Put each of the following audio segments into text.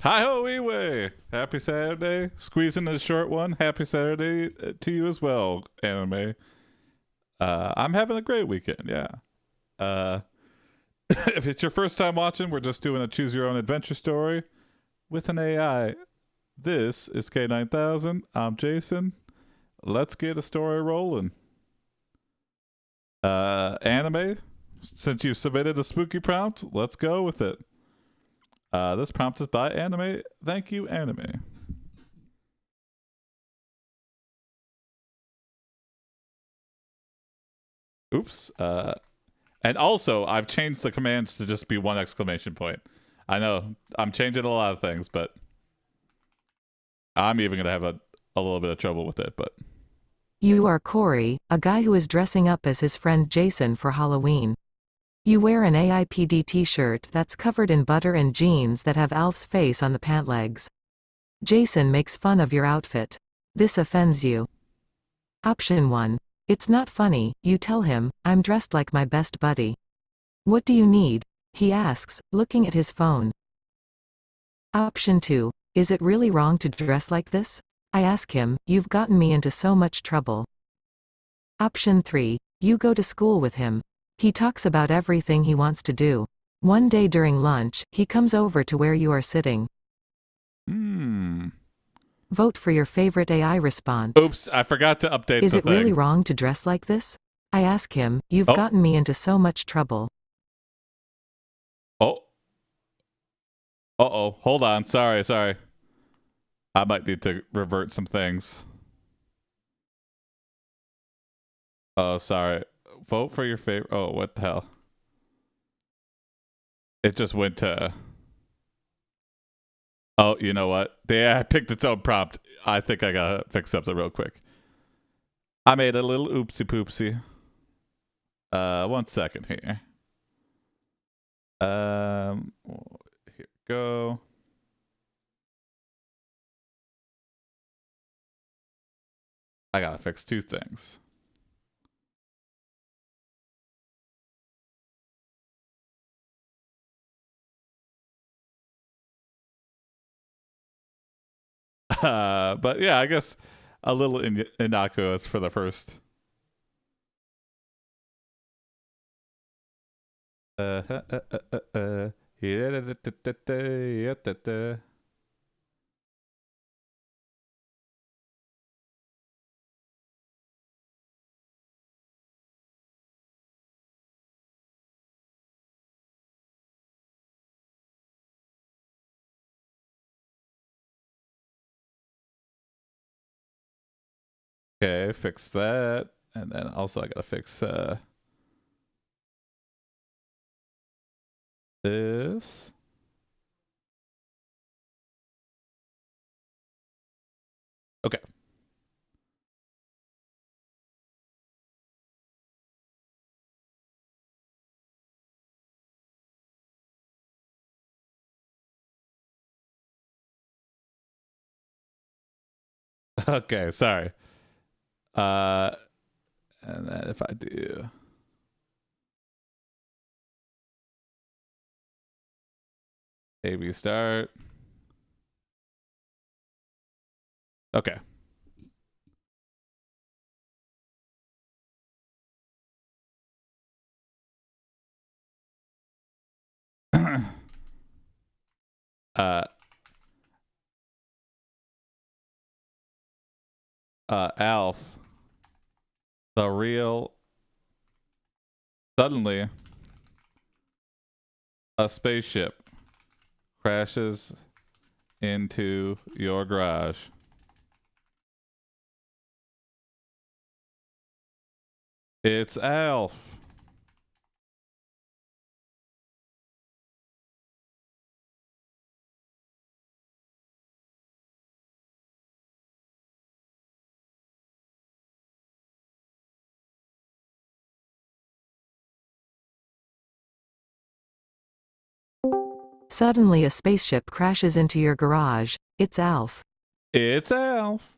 Hi ho, Iwe! Happy Saturday. Squeezing a short one. Happy Saturday to you as well, anime. I'm having a great weekend, yeah. Uh, if it's your first time watching, we're just doing a choose your own adventure story with an AI. This is K9000. I'm Jason. Let's get a story rolling. Anime, since you submitted a spooky prompt, let's go with it. This prompt is by Anime. Thank you, Anime. Oops. And also, I've changed the commands to just be one exclamation point. I know I'm changing a lot of things, but I'm even gonna have a little bit of trouble with it. But You are Corey, a guy who is dressing up as his friend Jason for Halloween. You wear an AiPD t-shirt that's covered in butter and jeans that have Alf's face on the pant legs. Jason makes fun of your outfit. This offends you. Option 1. It's not funny, you tell him, I'm dressed like my best buddy. What do you need? He asks, looking at his phone. Option 2. Is it really wrong to dress like this? I ask him, you've gotten me into so much trouble. Option 3. You go to school with him. He talks about everything he wants to do. One day during lunch, he comes over to where you are sitting. hmm. Vote for your favorite AI response. Oops, I forgot to update Is the it really thing. wrong to dress like this? I ask him, you've Oh, gotten me into so much trouble. oh, oh. Hold on. Sorry. I might need to revert some things. Oh, sorry. Vote for your favorite. Oh, what the hell? It just went to. Oh, you know what? Yeah, I picked its own prompt. I think I gotta fix something real quick. I made a little oopsie poopsie. 1 second here. Here we go. I gotta fix two things. But yeah, I guess a little innocuous for the first. Uh, uh, uh, uh, uh, yeah. Okay, fix that. And then also I gotta fix this. Okay. Okay, sorry. Uh and then if I do AB start. Okay. uh Alf, the real suddenly a spaceship crashes into your garage. It's Alf. Suddenly a spaceship crashes into your garage. It's Alf. It's Alf.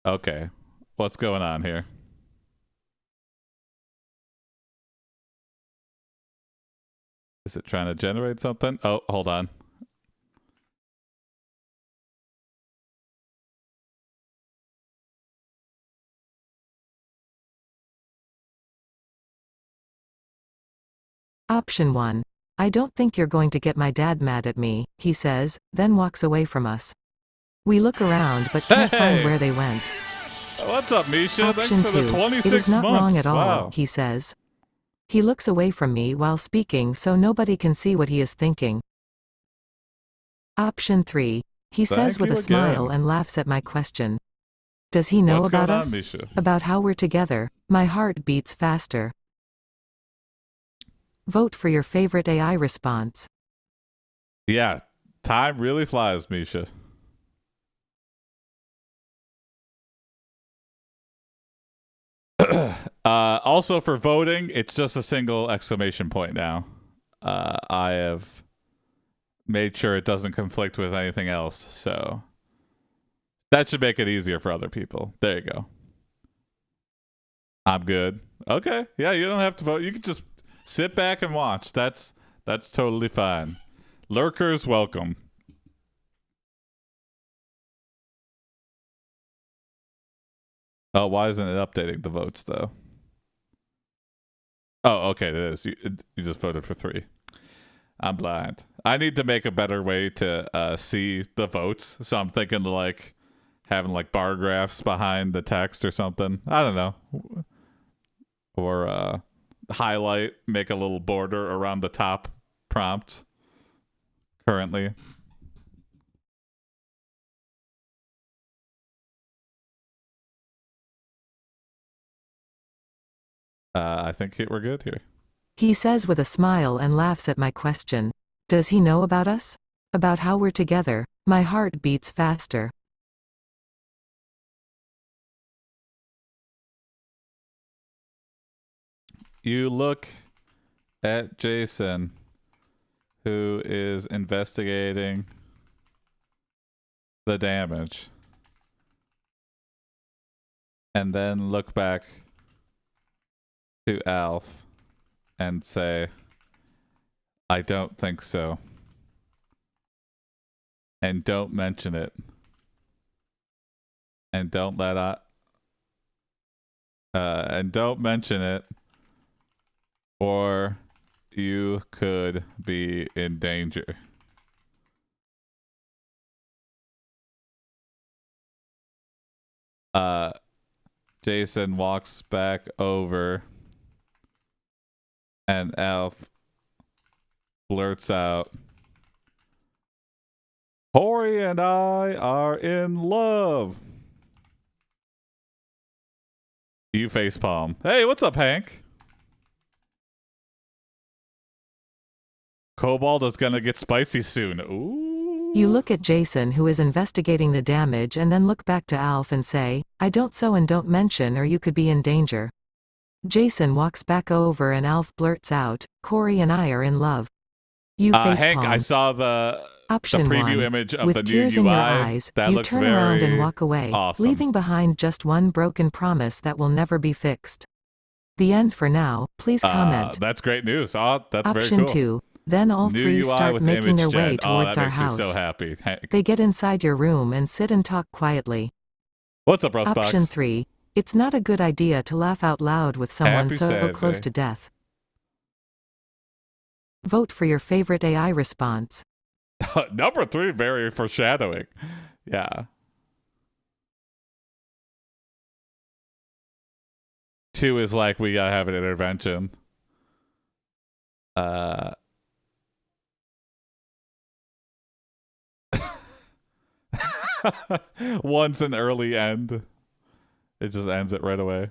Okay. What's going on here? Is it trying to generate something? Oh, hold on. Option 1. I don't think you're going to get my dad mad at me, he says, then walks away from us. We look around but can't find Hey! where they went. What's up, Misha? Thanks Option for the 2. 26 It is not months. wrong at all, Wow. he says. He looks away from me while speaking so nobody can see what he is thinking. Option 3. He says Thank with you a smile again. and laughs at my question. Does he know What's about going on, us? Misha? About how we're together. My heart beats faster. Vote for your favorite AI response. Yeah, time really flies, Misha. Also for voting, it's just a single exclamation point now. I have made sure it doesn't conflict with anything else, so that should make it easier for other people. There you go. I'm good. Okay. Yeah, you don't have to vote. You can just sit back and watch. That's totally fine. Lurkers welcome. Oh, why isn't it updating the votes though? Oh, okay, it is. You just voted for 3. I'm blind. I need to make a better way to see the votes. So I'm thinking like having like bar graphs behind the text or something. I don't know. Or highlight, make a little border around the top prompt currently. I think we're good here. He says with a smile and laughs at my question. Does he know about us? About how we're together. My heart beats faster. You look at Jason, who is investigating the damage, and then look back to Alf and say, I don't think so. And don't mention it. And don't let and don't mention it, or you could be in danger. Uh, Jason walks back over, and Alf blurts out, Corey and I are in love. You facepalm. Hey, what's up, Hank? Kobold is gonna get spicy soon. Ooh. You look at Jason who is investigating the damage and then look back to Alf and say, I don't so and don't mention or you could be in danger. Jason walks back over and Alf blurts out, Corey and I are in love. You Hank, I facepalm. saw the Option preview 1. image of the With new tears in your UI. eyes, That you looks turn around and very walk away, awesome. leaving behind just one broken promise that will never be fixed. The end for now, please comment. That's great news. Oh, that's very Option cool. 2. Then all New three UI start with making image their gen. way Oh, towards that our makes me so house. happy. Hank. They get inside your room and sit and talk quietly. What's up, Rustbox? Option 3. It's not a good idea to laugh out loud with someone Happy so sad close day. to death. Vote for your favorite AI response. Number 3, very foreshadowing. Yeah. 2 is like we gotta have an intervention. One's an early end. It just ends it right away.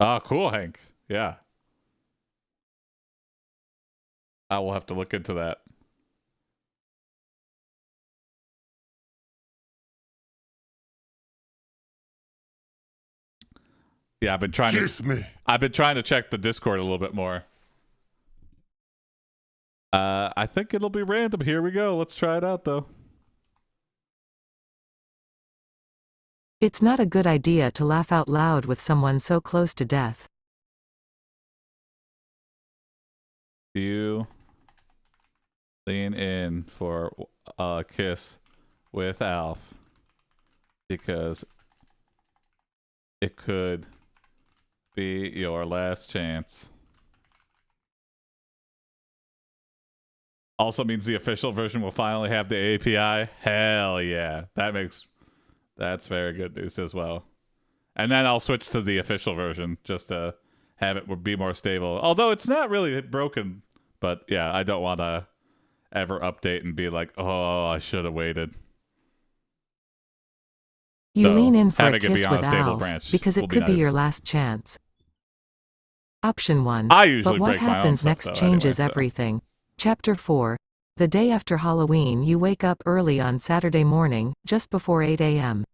Oh, cool, Hank. Yeah. I will have to look into that. Yeah, I've been trying to check the Discord a little bit more. I think it'll be random. Here we go. Let's try it out though. It's not a good idea to laugh out loud with someone so close to death. You lean in for a kiss with Alf because it could be your last chance. Also means the official version will finally have the API. Hell yeah. That's very good news as well. And then I'll switch to the official version just to have it be more stable. Although it's not really broken, but yeah, I don't want to ever update and be like, oh, I should have waited. You So, lean in for a having it be kiss on a with stable Alf branch because will it be could be your nice. last chance. Option 1. I usually But what break my own happens stuff, next though, changes anyway, so. everything. Chapter 4. The day after Halloween, you wake up early on Saturday morning, just before 8 a.m.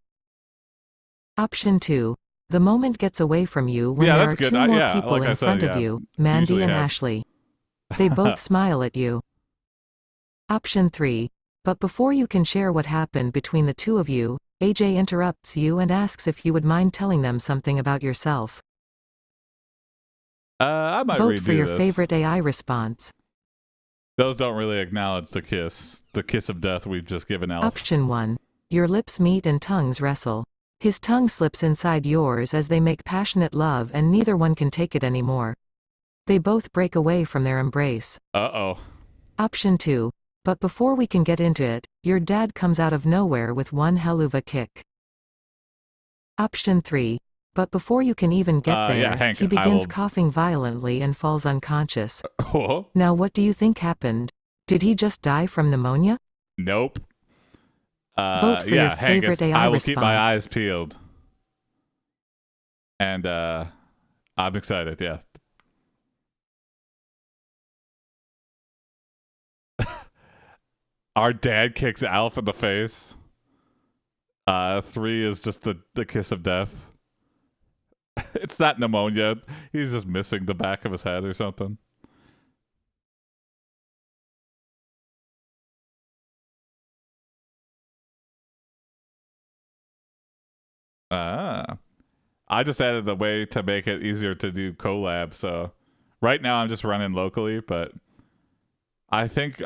Option 2. The moment gets away from you when Yeah, there that's are good. two more Yeah, people like in I said, front of yeah, you, Mandy usually and have- Ashley. They both smile at you. Option 3. But before you can share what happened between the two of you, AJ interrupts you and asks if you would mind telling them something about yourself. I might Vote redo for your this. favorite AI response. Those don't really acknowledge the kiss of death we've just given Alf. Option 1. Your lips meet and tongues wrestle. His tongue slips inside yours as they make passionate love and neither one can take it anymore. They both break away from their embrace. Uh-oh. Option 2. But before we can get into it, your dad comes out of nowhere with one hell of a kick. Option 3. But before you can even get there, yeah, Hank, he begins I will... coughing violently and falls unconscious. Oh. Now what do you think happened? Did he just die from pneumonia? Nope. Vote for yeah, your Hank, favorite AI I will response. keep my eyes peeled. And I'm excited, yeah. Our dad kicks Alf in the face. 3 is just the kiss of death. It's not pneumonia. He's just missing the back of his head or something. I just added a way to make it easier to do collab. So right now I'm just running locally, but I think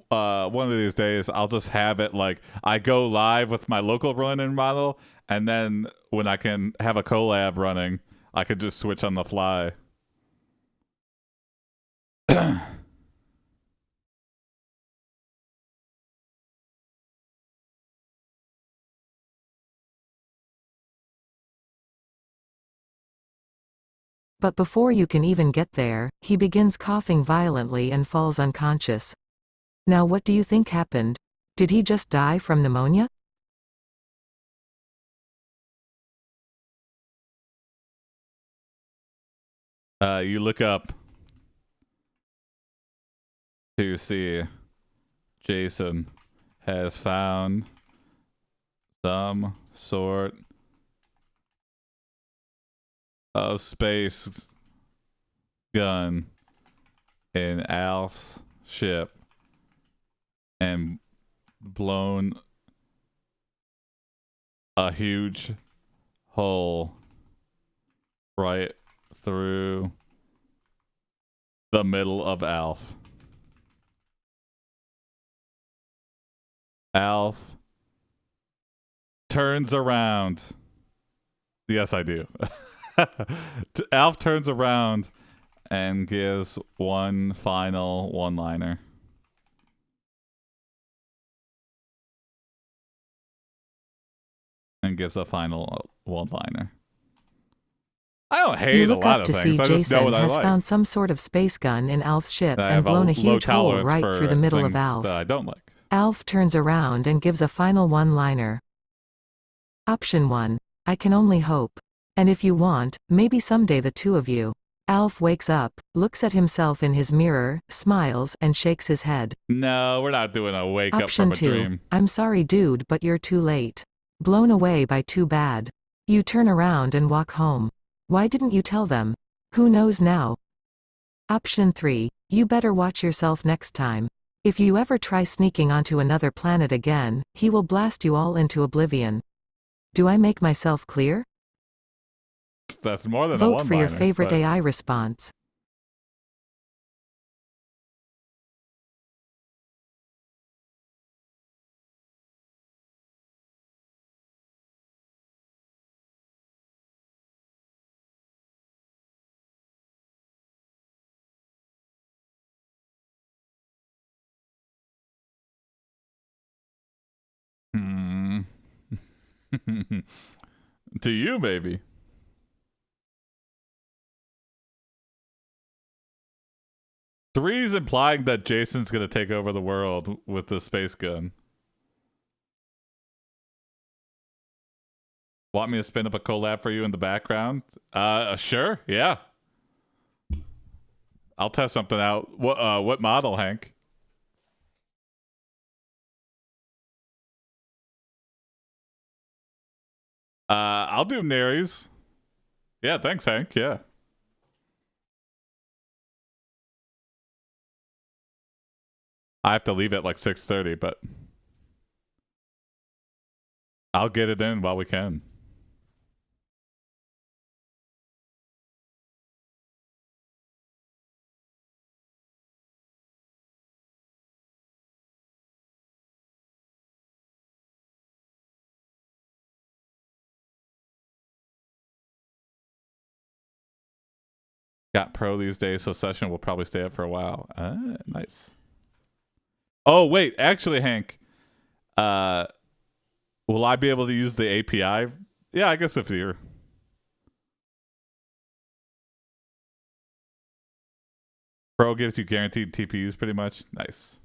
one of these days I'll just have it like I go live with my local running model, and then when I can have a collab running, I could just switch on the fly. But before you can even get there, he begins coughing violently and falls unconscious. Now what do you think happened? Did he just die from pneumonia? You look up to see Jason has found some sort of space gun in Alf's ship and blown a huge hole right through the middle of Alf. Alf turns around. Yes, I do. Alf turns around and gives one final one-liner. And gives a final one-liner. I don't hate You a look lot up of to see things. I just know Jason what I has like. found some sort of space gun in Alf's ship I and have blown a low huge hole tolerance right for through the middle of things Alf. that I don't like. Alf turns around and gives a final one-liner. Option 1. I can only hope. And if you want, maybe someday the two of you. Alf wakes up, looks at himself in his mirror, smiles, and shakes his head. No, we're not doing a wake up Option from a 2. dream. I'm sorry dude, but you're too late. Blown away by too bad. You turn around and walk home. Why didn't you tell them? Who knows now? Option 3. You better watch yourself next time. If you ever try sneaking onto another planet again, he will blast you all into oblivion. Do I make myself clear? That's more than a Vote one-liner. for your favorite but... AI response. To you, maybe. Three's implying that Jason's gonna take over the world with the space gun. Want me to spin up a collab for you in the background? Sure, yeah. I'll test something out. What model, Hank? I'll do Naries. Yeah, thanks, Hank. Yeah. I have to leave at like 6:30, but I'll get it in while we can. Got pro these days, so session will probably stay up for a while. Nice. Oh, wait, actually, Hank, will I be able to use the API? Yeah, I guess if you're... Pro gives you guaranteed TPUs pretty much. Nice.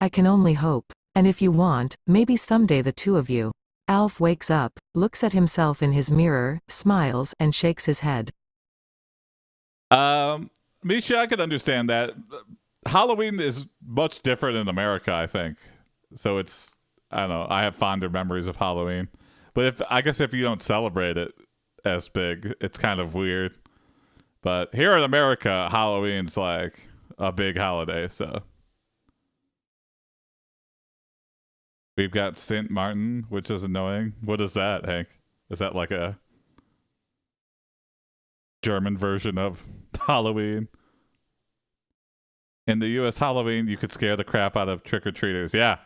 I can only hope. And if you want, maybe someday the two of you. Alf wakes up, looks at himself in his mirror, smiles, and shakes his head. Misha, I could understand that. Halloween is much different in America, I think. So it's, I don't know, I have fonder memories of Halloween. But I guess if you don't celebrate it as big, it's kind of weird. But here in America, Halloween's like a big holiday, so. We've got St. Martin, which is annoying. What is that, Hank? Is that like a German version of Halloween? In the US Halloween, you could scare the crap out of trick-or-treaters. Yeah,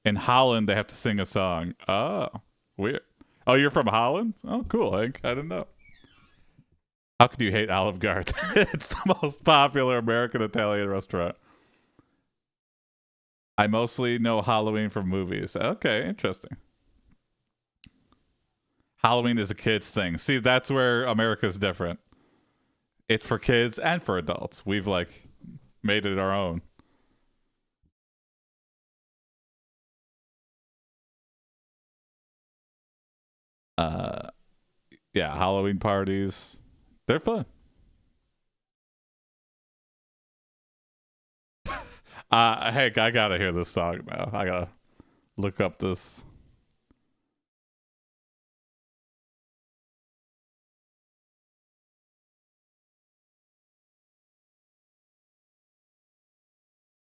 in Holland, they have to sing a song. Oh, weird. Oh, you're from Holland? Oh, cool, Hank. I didn't know. How could you hate Olive Garden? It's the most popular American Italian restaurant. I mostly know Halloween from movies. Okay, interesting. Halloween is a kid's thing. See, that's where America's different. It's for kids and for adults. We've like made it our own. Yeah, Halloween parties. They're fun. Hank, I gotta hear this song now. I gotta look up this.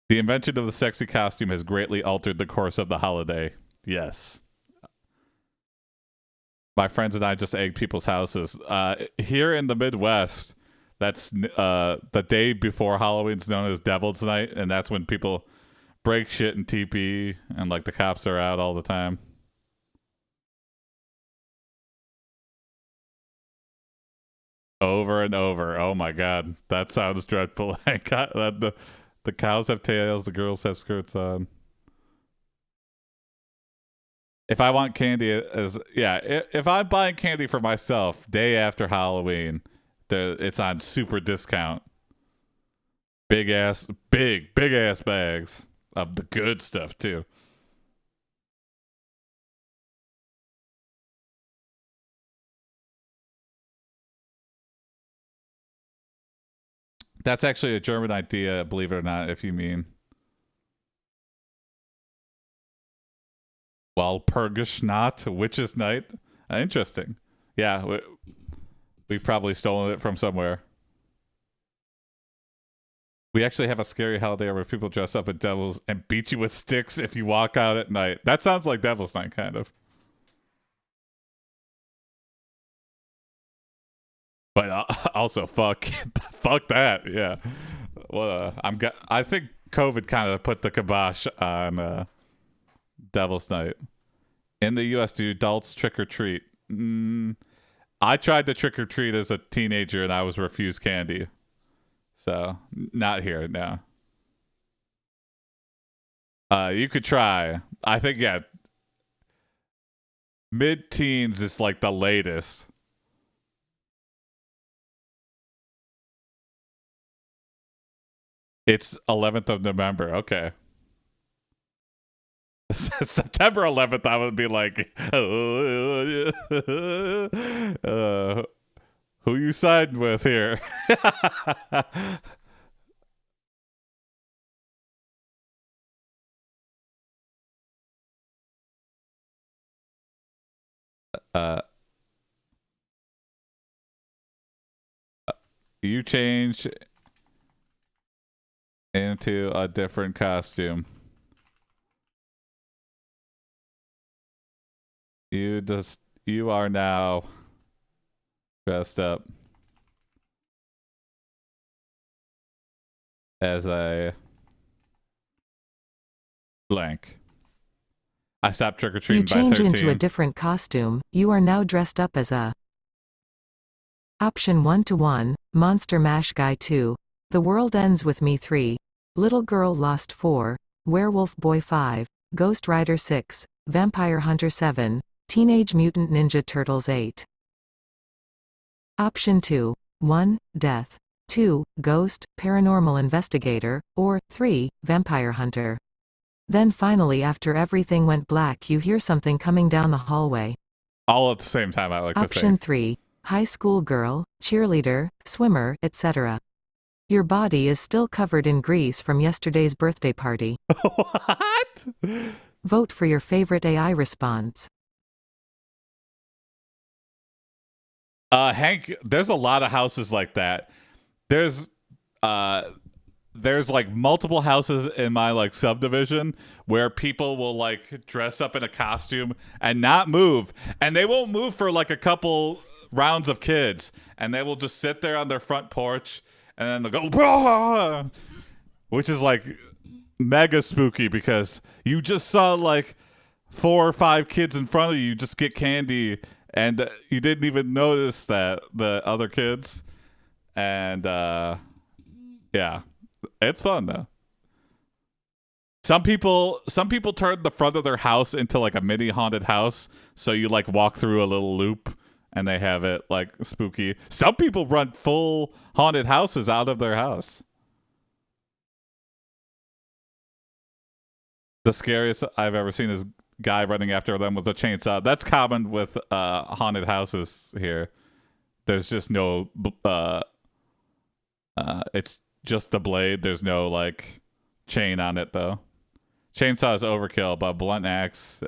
The invention of the sexy costume has greatly altered the course of the holiday. Yes. My friends and I just egged people's houses. Here in the Midwest, that's the day before Halloween's known as Devil's Night, and that's when people break shit in TP, and like the cops are out all the time. Over and over. Oh my god, that sounds dreadful. The cows have tails, the girls have skirts on. If I want candy, if I'm buying candy for myself day after Halloween, it's on super discount. big ass bags of the good stuff too. That's actually a German idea, believe it or not, if you mean Walpurgisnacht, Witch's Night. Interesting. Yeah, we've probably stolen it from somewhere. We actually have a scary holiday where people dress up as devils and beat you with sticks if you walk out at night. That sounds like Devil's Night, kind of. But also, fuck that. Yeah. Well, I think COVID kind of put the kibosh on Devil's Night. In the U.S., do adults trick or treat? I tried to trick or treat as a teenager, and I was refused candy. So, not here, no. You could try. I think, yeah, mid-teens is like the latest. It's 11th of November. Okay. September 11th, I would be like, who you siding with here? You change into a different costume. You are now dressed up as a blank. I stopped trick or treating by 13. You change into a different costume. You are now dressed up as a Option 1-1, Monster Mash Guy 2. The World Ends With Me 3. Little Girl Lost 4. Werewolf Boy 5. Ghost Rider 6. Vampire Hunter 7. Teenage Mutant Ninja Turtles 8. Option 2. 1. Death. 2. Ghost, Paranormal Investigator, or 3. Vampire Hunter. Then finally after everything went black you hear something coming down the hallway. All at the same time, I like to think. Option 3. High school girl, cheerleader, swimmer, etc. Your body is still covered in grease from yesterday's birthday party. What? Vote for your favorite AI response. Hank, there's a lot of houses like that. There's like multiple houses in my like subdivision where people will like dress up in a costume and not move, and they won't move for like a couple rounds of kids, and they will just sit there on their front porch and then they'll go "Bah!" Which is like mega spooky because you just saw like 4 or 5 kids in front of you just get candy, and you didn't even notice that the other kids. And yeah, it's fun though. Some people turn the front of their house into like a mini haunted house, so you like walk through a little loop and they have it like spooky. Some people run full haunted houses out of their house. The scariest I've ever seen is guy running after them with a chainsaw. That's common with haunted houses here. There's just no it's just the blade. There's no like chain on it though. Chainsaw is overkill, but blunt axe.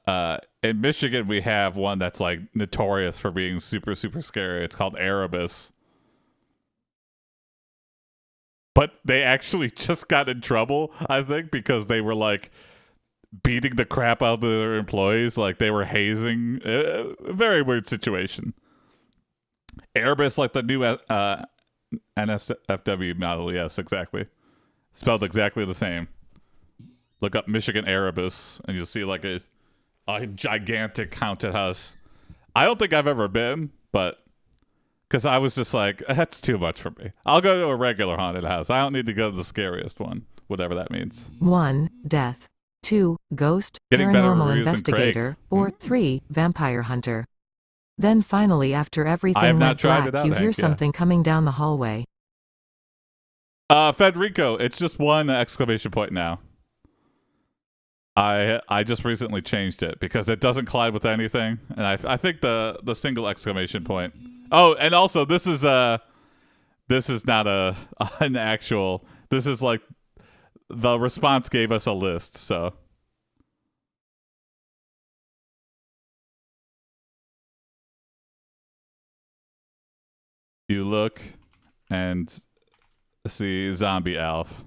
In Michigan, we have one that's like notorious for being super, super scary. It's called Erebus. But they actually just got in trouble, I think, because they were like beating the crap out of their employees. Like they were hazing. A very weird situation. Erebus, like the new NSFW model. Yes, exactly. Spelled exactly the same. Look up Michigan Erebus, and you'll see like a gigantic haunted house. I don't think I've ever been, but because I was just like, that's too much for me. I'll go to a regular haunted house. I don't need to go to the scariest one, whatever that means. 1. Death. 2. Ghost, Getting better Paranormal reviews than Investigator, Craig. or 3. Vampire Hunter. Then finally after everything went black you hear something coming down the hallway. Federico, it's just one exclamation point now. I just recently changed it because it doesn't collide with anything, and I think the single exclamation point. Oh, and also this is not an actual. This is like the response gave us a list, so. You look and see Zombie Alf.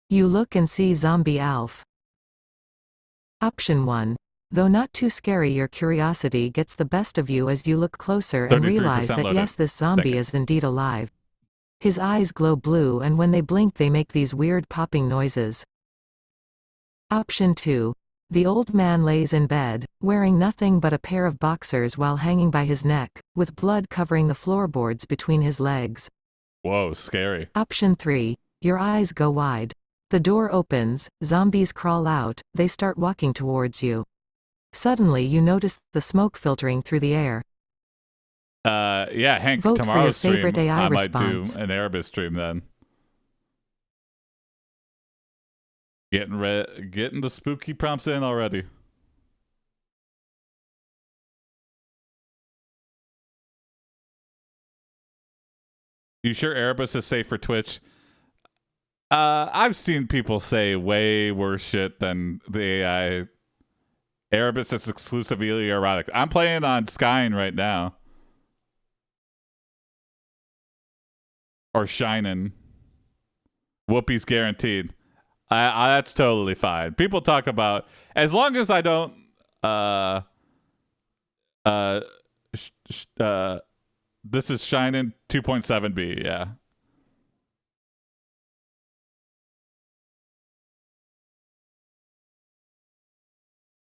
You look and see Zombie Alf. Option 1. Though not too scary, your curiosity gets the best of you as you look closer and realize that loaded. yes, this zombie is indeed alive. His eyes glow blue, and when they blink they make these weird popping noises. Option 2. The old man lays in bed, wearing nothing but a pair of boxers while hanging by his neck, with blood covering the floorboards between his legs. Whoa, scary. Option 3. Your eyes go wide. The door opens, zombies crawl out, they start walking towards you. Suddenly you notice the smoke filtering through the air. Yeah, Hank, Vote tomorrow's for your favorite stream, AI I response. might do an Erebus stream then. Getting the spooky prompts in already. You sure Erebus is safe for Twitch? I've seen people say way worse shit than the AI. Erebus is exclusively erotic. I'm playing on Skyne right now. Or Shinin'. Whoopi's guaranteed. That's totally fine. People talk about, as long as I don't this is Shinin' 2.7b, yeah.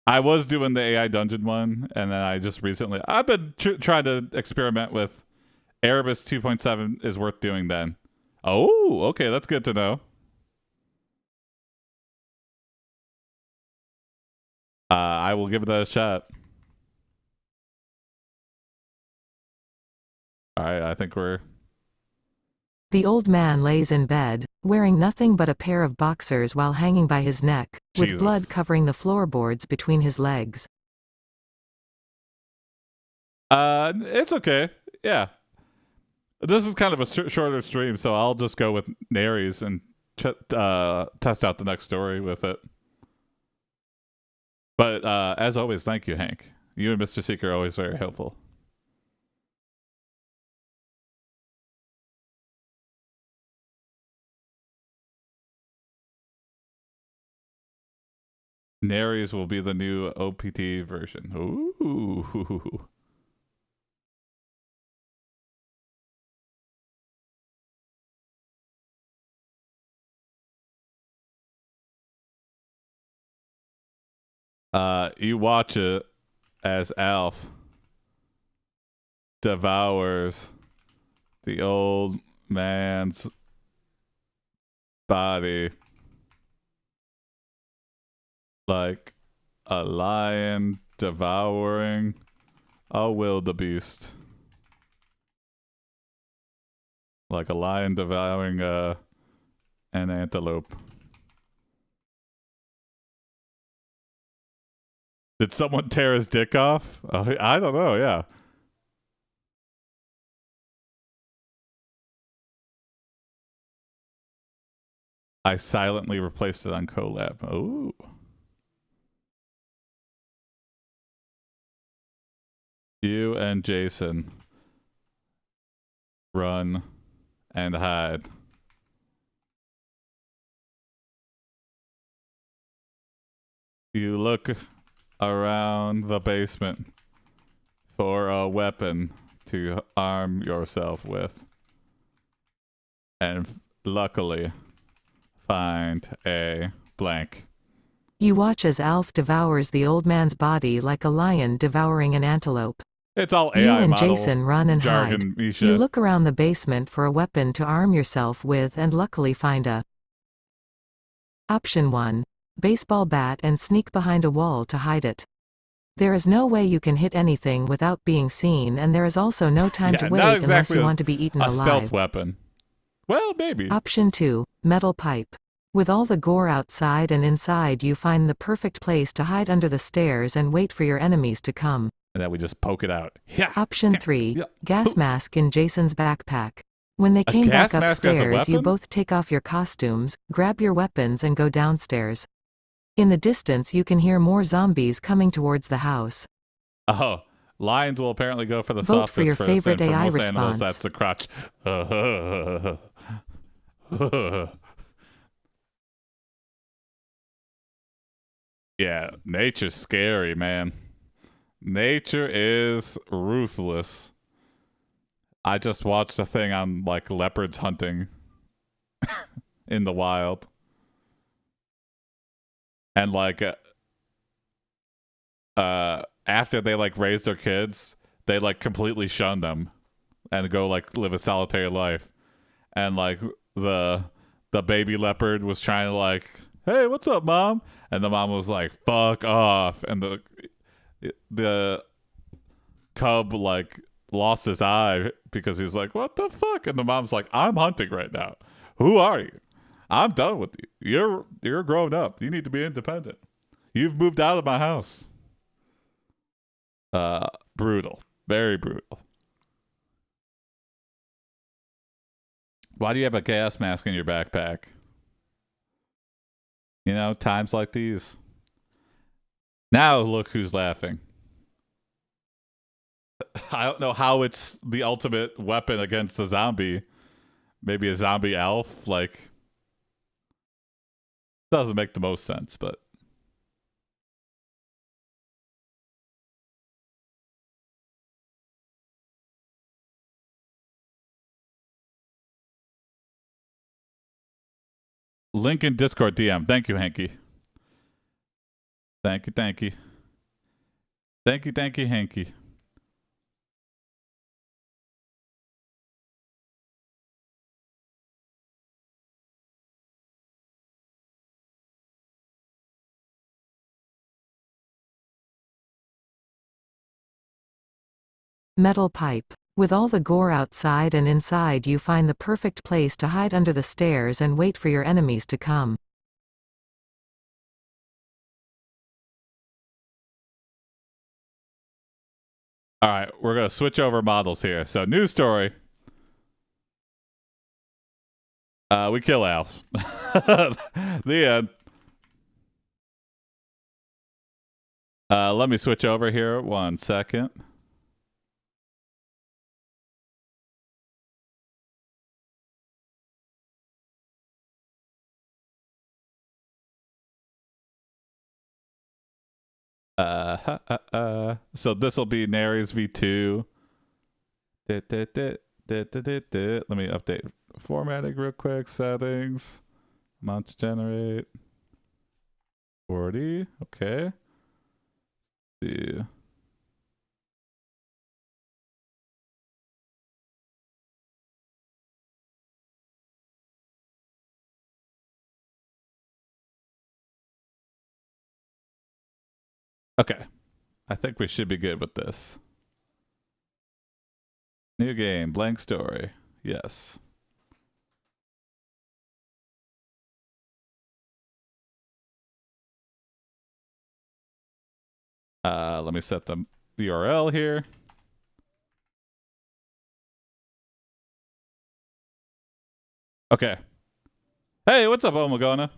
I was doing the AI dungeon one, and then I just recently I've been trying to experiment with Erebus 2.7 is worth doing then. Oh, okay, that's good to know. I will give it a shot. All right, I think we're... The old man lays in bed, wearing nothing but a pair of boxers while hanging by his neck, with blood covering the floorboards between his legs. It's okay. Yeah. This is kind of a shorter stream, so I'll just go with Naries and test out the next story with it. But as always, thank you, Hank. You and Mr. Seeker are always very helpful. Naries will be the new OPT version. Ooh. You watch it as Alf devours the old man's body like a lion devouring a wildebeest. Like a lion devouring an antelope. Did someone tear his dick off? I don't know, yeah. I silently replaced it on Colab. Oh. You and Jason run and hide. You look around the basement for a weapon to arm yourself with. And luckily find a blank. You watch as Alf devours the old man's body like a lion devouring an antelope. It's all AI You and model Jason run and jargon, hide. Misha. You look around the basement for a weapon to arm yourself with and luckily find a... Option 1. Baseball bat and sneak behind a wall to hide it. There is no way you can hit anything without being seen, and there is also no time to Yeah, wait not unless exactly you want to be eaten a stealth alive. weapon. Well, maybe. Option 2. Metal pipe. With all the gore outside and inside, you find the perfect place to hide under the stairs and wait for your enemies to come. And then we just poke it out. Yeah. Option 3. Gas mask in Jason's backpack. When they A came back gas mask as a upstairs, you weapon? both take off your costumes, grab your weapons, and go downstairs. In the distance, you can hear more zombies coming towards the house. Oh, lions will apparently go for the Vote for softest your first, favorite and for AI most animals, response. that's the crotch. Yeah, nature's scary, man. Nature is ruthless. I just watched a thing on like leopards hunting in the wild. And like after they like raise their kids, they like completely shun them and go like live a solitary life. And like the baby leopard was trying to like, "Hey, what's up, mom?" And the mom was like, "Fuck off." And the cub like lost his eye because he's like, "What the fuck?" And the mom's like, "I'm hunting right now. Who are you? I'm done with you. You're grown up. You need to be independent. You've moved out of my house." Brutal. Very brutal. Why do you have a gas mask in your backpack? You know, times like these. Now look who's laughing. I don't know how it's the ultimate weapon against a zombie. Maybe a zombie elf, like, doesn't make the most sense, but link in Discord DM. Thank you, Hanky. Thank you, thank you. Thank you, Hanky. Metal pipe. With all the gore outside and inside, you find the perfect place to hide under the stairs and wait for your enemies to come. All right, we're going to switch over models here. So, news story. We kill Alf. The end. Let me switch over here 1 second. So this will be Nares V2. Let me update formatting real quick. Settings. Mount to generate. 40. Okay. See. Okay. I think we should be good with this. New game, blank story. Yes. Let me set the URL here. Okay. Hey, what's up, Omagona?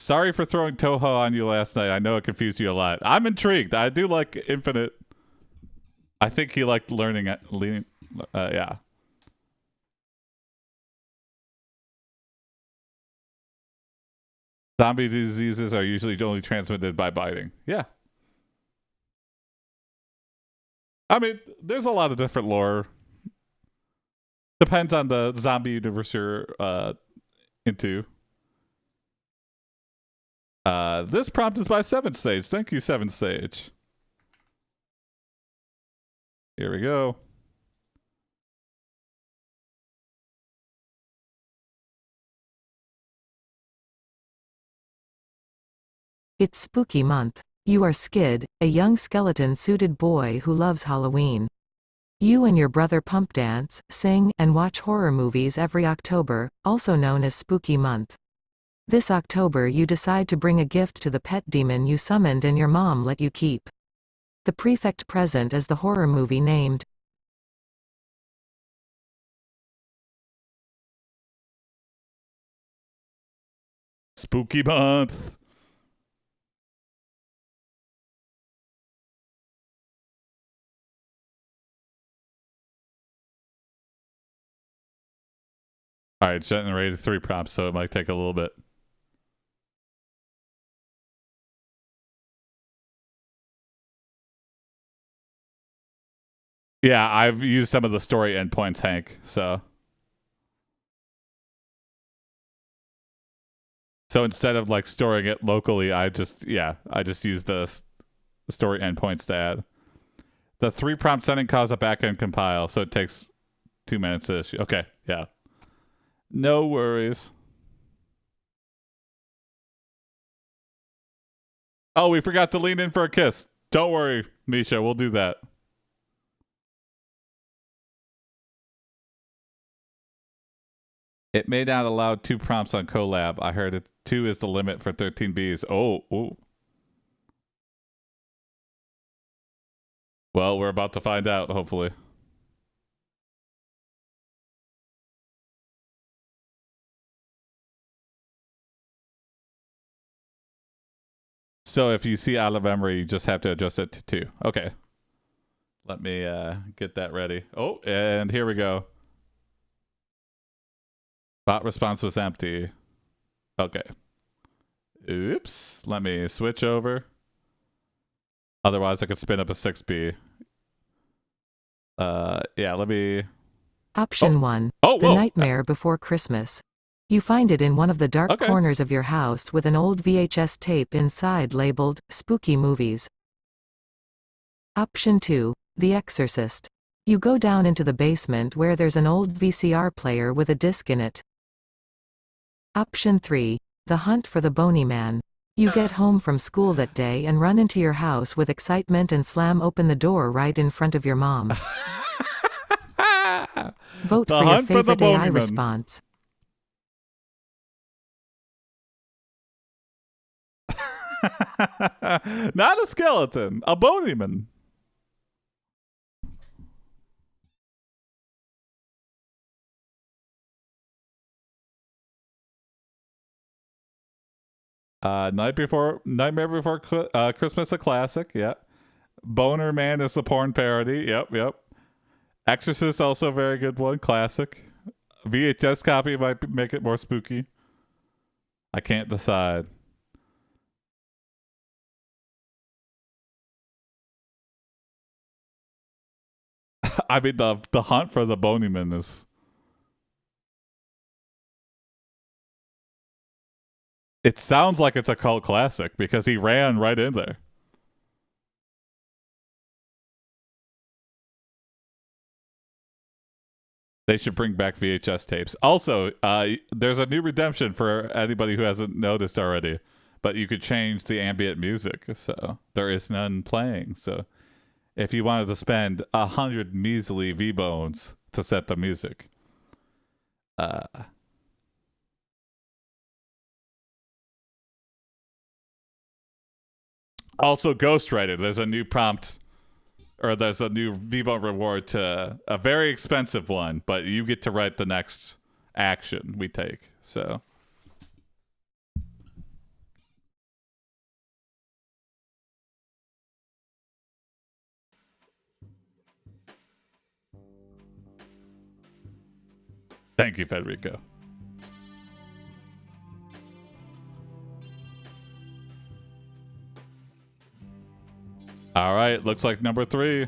Sorry for throwing Toho on you last night. I know it confused you a lot. I'm intrigued. I do like Infinite. I think he liked learning. Yeah. Zombie diseases are usually only transmitted by biting. Yeah. I mean, there's a lot of different lore. Depends on the zombie universe you're into. This prompt is by 7th Stage. Thank you, 7th Stage. Here we go. It's spooky month. You are Skid, a young skeleton-suited boy who loves Halloween. You and your brother pump dance, sing, and watch horror movies every October, also known as Spooky Month. This October you decide to bring a gift to the pet demon you summoned and your mom let you keep. The prefect present is the horror movie named Spooky month. All right, generated 3 prompts, so it might take a little bit. Yeah, I've used some of the story endpoints, Hank. So instead of like storing it locally, I just use the story endpoints to add. The 3 prompt sending cause a backend compile, so it takes 2 minutes to issue. Okay, yeah. No worries. Oh, we forgot to lean in for a kiss. Don't worry, Misha, we'll do that. It may not allow 2 prompts on Colab. I heard it 2 is the limit for 13Bs. Oh, ooh. Well, we're about to find out, hopefully. So if you see out of memory, you just have to adjust it to 2. Okay. Let me get that ready. Oh, and here we go. Bot response was empty. Okay. Oops. Let me switch over. Otherwise, I could spin up a 6B. Yeah, let me... Option 1. Oh, The whoa! Nightmare Before Christmas. You find it in one of the dark Okay. corners of your house with an old VHS tape inside labeled, Spooky Movies. Option 2. The Exorcist. You go down into the basement where there's an old VCR player with a disc in it. Option 3. The Hunt for the Bony Man. You get home from school that day and run into your house with excitement and slam open the door right in front of your mom. Vote The for your Hunt for the favorite AI Bony Man. response. Not a skeleton, a bony man. Nightmare Before Christmas, a classic. Yeah. Boner Man is the porn parody. Yep. Exorcist, also a very good one. Classic. VHS copy might make it more spooky. I can't decide. I mean, the Hunt for the Bony Man is... It sounds like it's a cult classic because he ran right in there. They should bring back VHS tapes. Also, there's a new redemption for anybody who hasn't noticed already. But you could change the ambient music, so there is none playing. So if you wanted to spend 100 measly V-bones to set the music, also Ghostwriter, there's a new prompt, or there's a new V-bone reward to a very expensive one, but you get to write the next action we take. So thank you, Federico. All right, looks like number 3.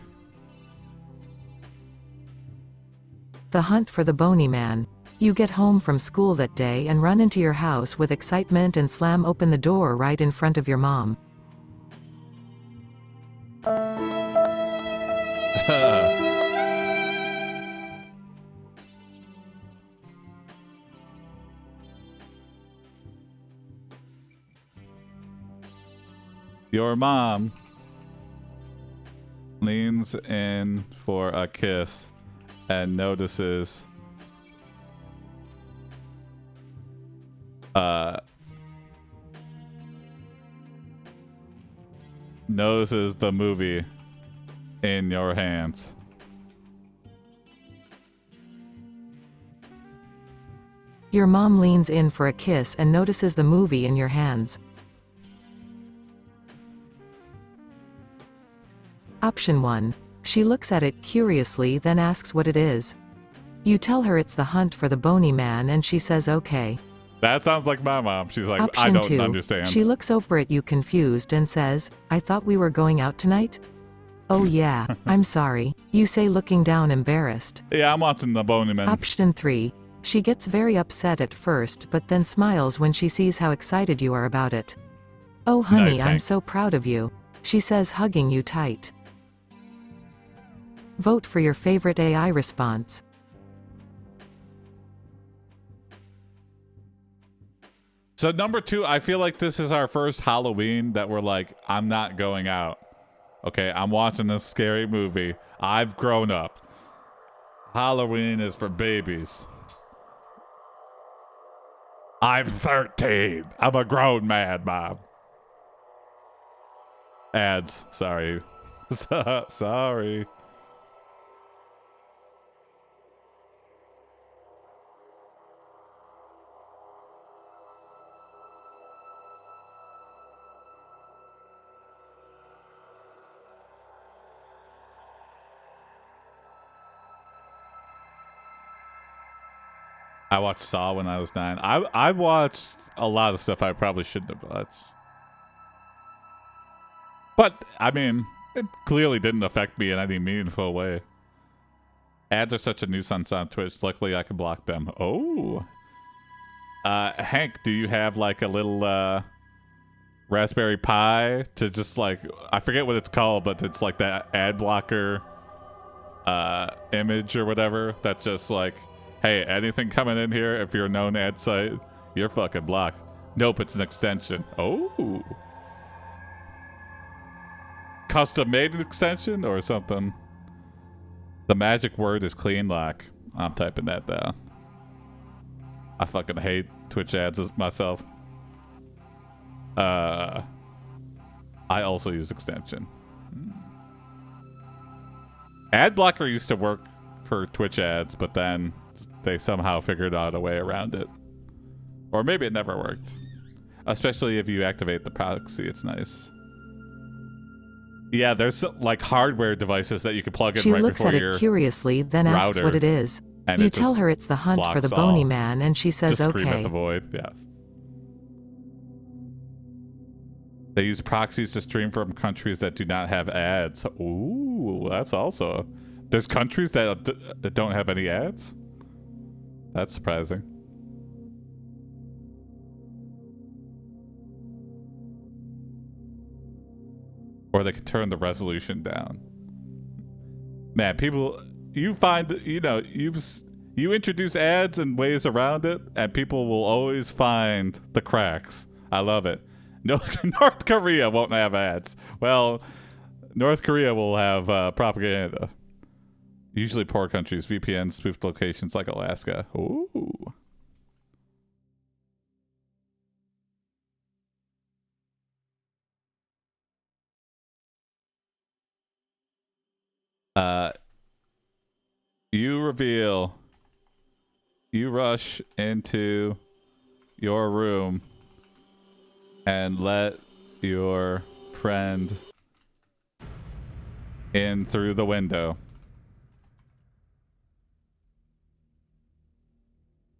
The Hunt for the Bony Man. You get home from school that day and run into your house with excitement and slam open the door right in front of your mom. Your mom leans in for a kiss and notices the movie in your hands. Your mom leans in for a kiss and notices the movie in your hands. Option 1. She looks at it curiously, then asks what it is. You tell her it's the hunt for the bony man and she says okay. That sounds like my mom. She's like, Option I don't 2. understand. She looks over at you confused and says, I thought we were going out tonight? Oh yeah, I'm sorry, you say, looking down embarrassed. Yeah, I'm watching the bony man. Option 3. She gets very upset at first but then smiles when she sees how excited you are about it. Oh honey, Nice, I'm Hank. so proud of you, she says, hugging you tight. Vote for your favorite AI response. So number 2, I feel like this is our first Halloween that we're like, I'm not going out. Okay, I'm watching this scary movie. I've grown up. Halloween is for babies. I'm 13. I'm a grown man, Mom. Ads. Sorry. Sorry. I watched Saw when I was 9. I watched a lot of stuff I probably shouldn't have watched. But, I mean, it clearly didn't affect me in any meaningful way. Ads are such a nuisance on Twitch. Luckily, I can block them. Oh. Hank, do you have like a little Raspberry Pi to just like, I forget what it's called, but it's like that ad blocker image or whatever that's just like, hey, anything coming in here, if you're a known ad site, you're fucking blocked. Nope, it's an extension. Oh. Custom made extension or something? The magic word is clean lock. I'm typing that down. I fucking hate Twitch ads myself. I also use extension. Ad blocker used to work for Twitch ads, but then they somehow figured out a way around it. Or maybe it never worked. Especially if you activate the proxy, it's nice. Yeah, there's like hardware devices that you can plug in She right looks before at your it curiously, then asks router, what it is. and You it tell just her it's the hunt for the blocks bony all. man and she says Just scream at okay. the void, yeah. They use proxies to stream from countries that do not have ads. Ooh, that's also... There's countries that don't have any ads? That's surprising. Or they could turn the resolution down. Man, people... You find... You know, you introduce ads and ways around it, and people will always find the cracks. I love it. North Korea won't have ads. Well, North Korea will have propaganda. Usually poor countries, VPN spoofed locations like Alaska. Ooh. You reveal. You rush into your room and let your friend in through the window.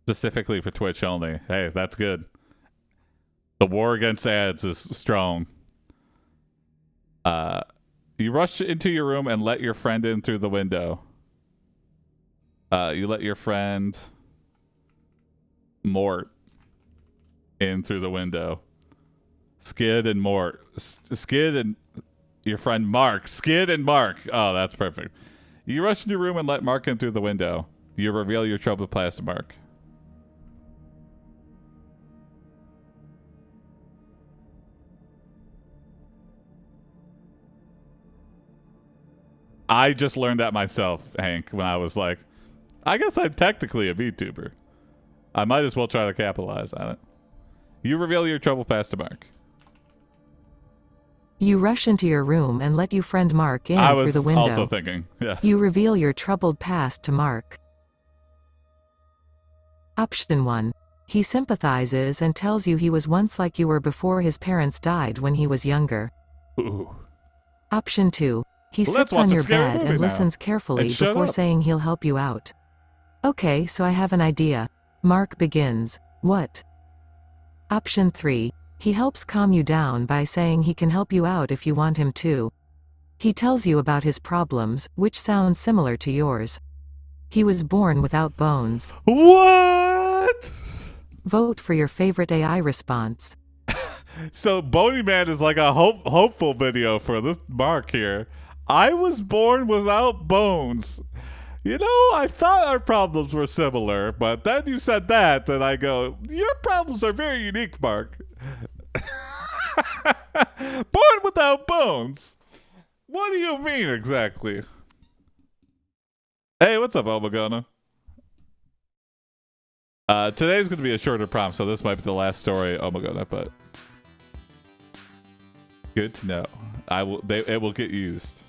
Specifically for Twitch only. Hey, that's good. The war against ads is strong. You rush into your room and let your friend in through the window. You let your friend Mort in through the window. Skid and Mort. Skid and your friend Mark. Skid and Mark. Oh, that's perfect. You rush into your room and let Mark in through the window. You reveal your trouble plans to Mark. I just learned that myself, Hank, when I was like, I guess I'm technically a VTuber. I might as well try to capitalize on it. You reveal your trouble past to Mark. You rush into your room and let your friend Mark in I through was the window. also thinking, yeah. You reveal your troubled past to Mark. Option 1. He sympathizes and tells you he was once like you were before his parents died when he was younger. Ooh. Option 2. He Well, let's sits on watch a your scary bed movie and now. listens carefully And shut before up. saying he'll help you out. Okay, so I have an idea. Mark begins. What? Option 3. He helps calm you down by saying he can help you out if you want him to. He tells you about his problems, which sound similar to yours. He was born without bones. What? Vote for your favorite AI response. So Bony Man is like a hopeful video for this Mark here. I was born without bones. You know, I thought our problems were similar, but then you said that, and I go, your problems are very unique, Mark. Born without bones. What do you mean exactly? Hey, what's up, Omagona? Today's going to be a shorter prompt, so this might be the last story, Omagona, but good to know. It will get used.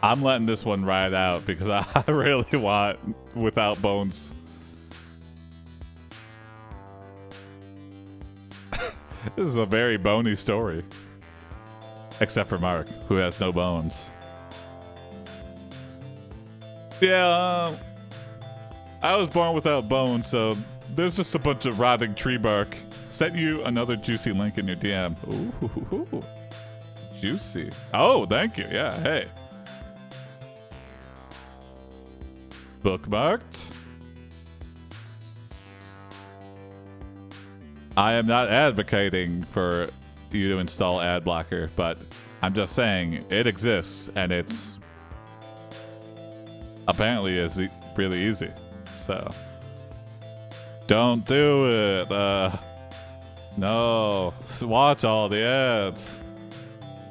I'm letting this one ride out because I really want without bones. This is a very bony story. Except for Mark, who has no bones. Yeah, I was born without bones, so there's just a bunch of rotting tree bark. Sent you another juicy link in your DM. Ooh, juicy. Oh, thank you. Yeah, hey. Bookmarked. I am not advocating for you to install ad blocker, but I'm just saying it exists and it's apparently is really easy. So don't do it. No. Watch all the ads.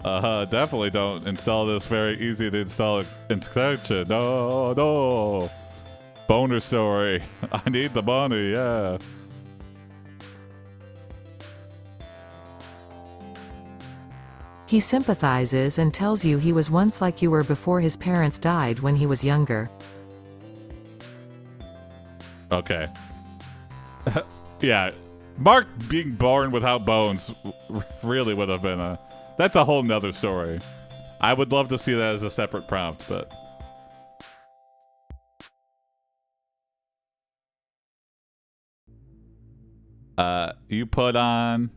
Definitely don't install this very easy to install extension. No. Boner story. I need the money, yeah. He sympathizes and tells you he was once like you were before his parents died when he was younger. Okay. Yeah. Mark being born without bones really would have been a... That's a whole nother story. I would love to see that as a separate prompt, but... You put on...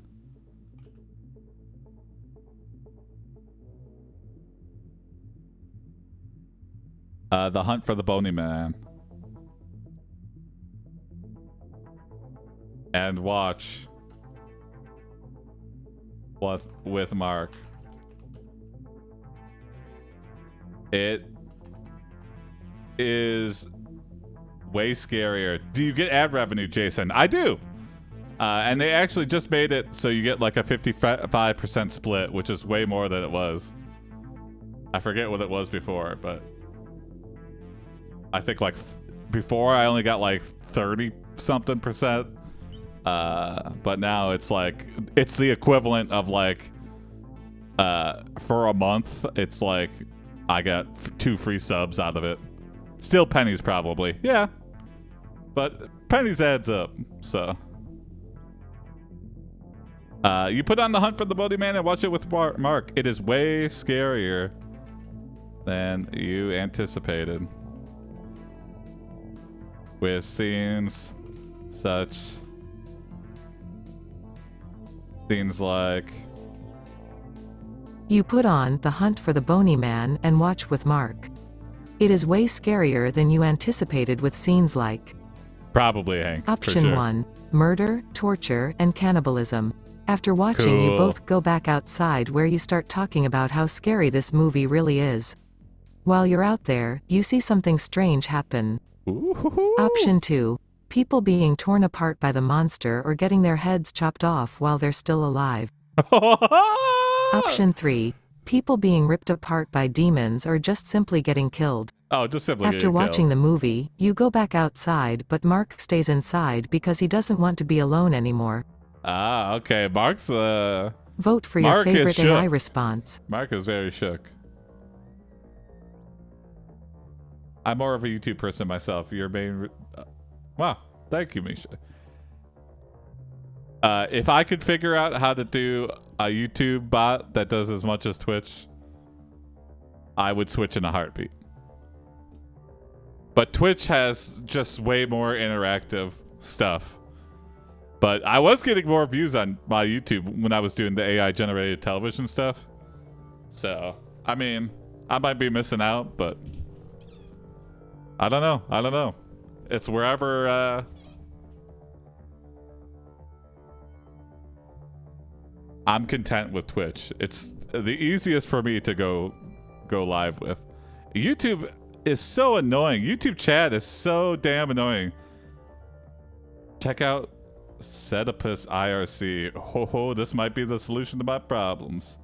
The Hunt for the Bony Man. And watch what with Mark. It is way scarier. Do you get ad revenue, Jason? I do. And they actually just made it so you get like a 55% split, which is way more than it was. I forget what it was before, but I think like before I only got like 30 something percent. But now it's like, it's the equivalent of like, for a month, it's like I got 2 free subs out of it. Still pennies probably. Yeah. But pennies adds up, so. You put on The Hunt for the Bony Man and watch it with Mark. It is way scarier than you anticipated. With scenes such... Scenes like... You put on The Hunt for the Bony Man and watch with Mark. It is way scarier than you anticipated with scenes like... Probably, Hank. Option for sure. 1. Murder, torture, and cannibalism. After watching, you Cool. both go back outside where you start talking about how scary this movie really is. While you're out there, you see something strange happen. Ooh. Option 2. People being torn apart by the monster or getting their heads chopped off while they're still alive. Option 3. People being ripped apart by demons or just simply getting killed. Oh, just simply After getting watching killed. the movie, you go back outside, but Mark stays inside because he doesn't want to be alone anymore. Ah, okay. Mark Vote for your is favorite AI shook. response. Mark is very shook. I'm more of a YouTube person myself. Your main... wow. Thank you, Misha. If I could figure out how to do a YouTube bot that does as much as Twitch, I would switch in a heartbeat. But Twitch has just way more interactive stuff. But I was getting more views on my YouTube when I was doing the AI generated television stuff. So, I mean, I might be missing out, but I don't know. I don't know. It's wherever I'm content with Twitch. It's the easiest for me to go live with. YouTube is so annoying. YouTube chat is so damn annoying. Check out Setipus IRC. Ho, this might be the solution to my problems.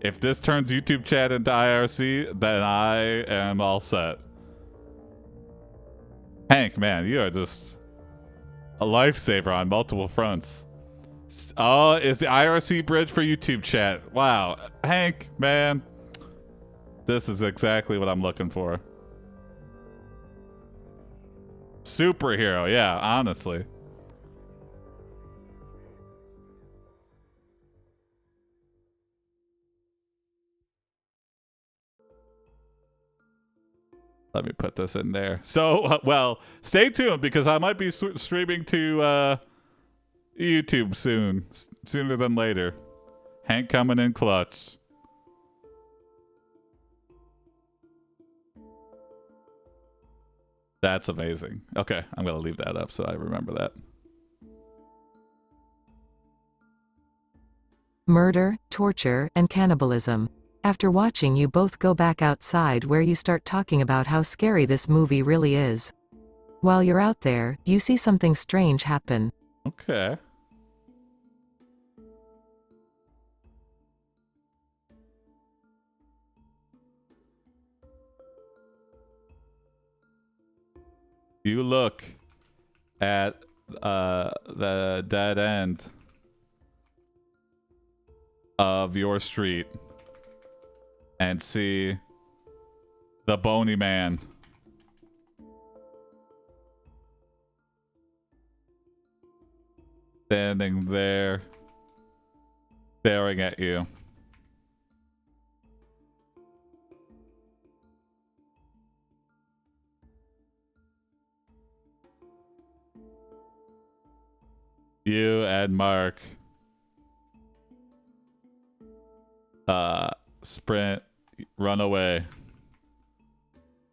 If this turns YouTube chat into IRC, then I am all set. Hank, man, you are just a lifesaver on multiple fronts. Oh, it's the IRC bridge for YouTube chat. Wow. Hank, man. This is exactly what I'm looking for. Superhero, yeah, honestly. Let me put this in there. So, well, stay tuned because I might be streaming to YouTube soon. Sooner than later. Hank coming in clutch. That's amazing. Okay, I'm going to leave that up so I remember that. Murder, torture, and cannibalism. After watching, you both go back outside where you start talking about how scary this movie really is. While you're out there, you see something strange happen. Okay. You look at the dead end of your street and see the bony man standing there staring at you. You and Mark sprint, run away.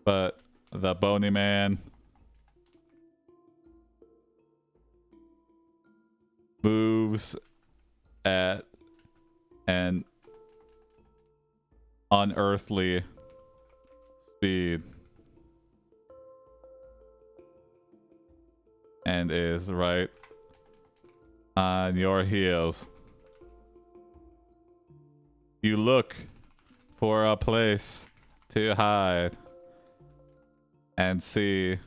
But the bony man moves at an unearthly speed and is right on your heels. You look for a place to hide and see ...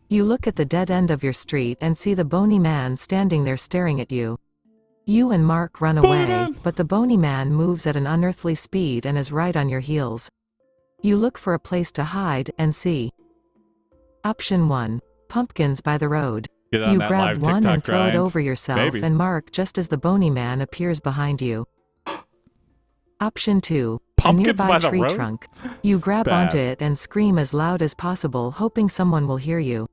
You look at the dead end of your street and see the bony man standing there staring at you. You and Mark run away, but the bony man moves at an unearthly speed and is right on your heels. You look for a place to hide and see. Option 1. Pumpkins by the road. You grab one and throw it over yourself and Mark just as the bony man appears behind you. Option 2. A nearby tree trunk. You grab onto it and scream as loud as possible hoping someone will hear you.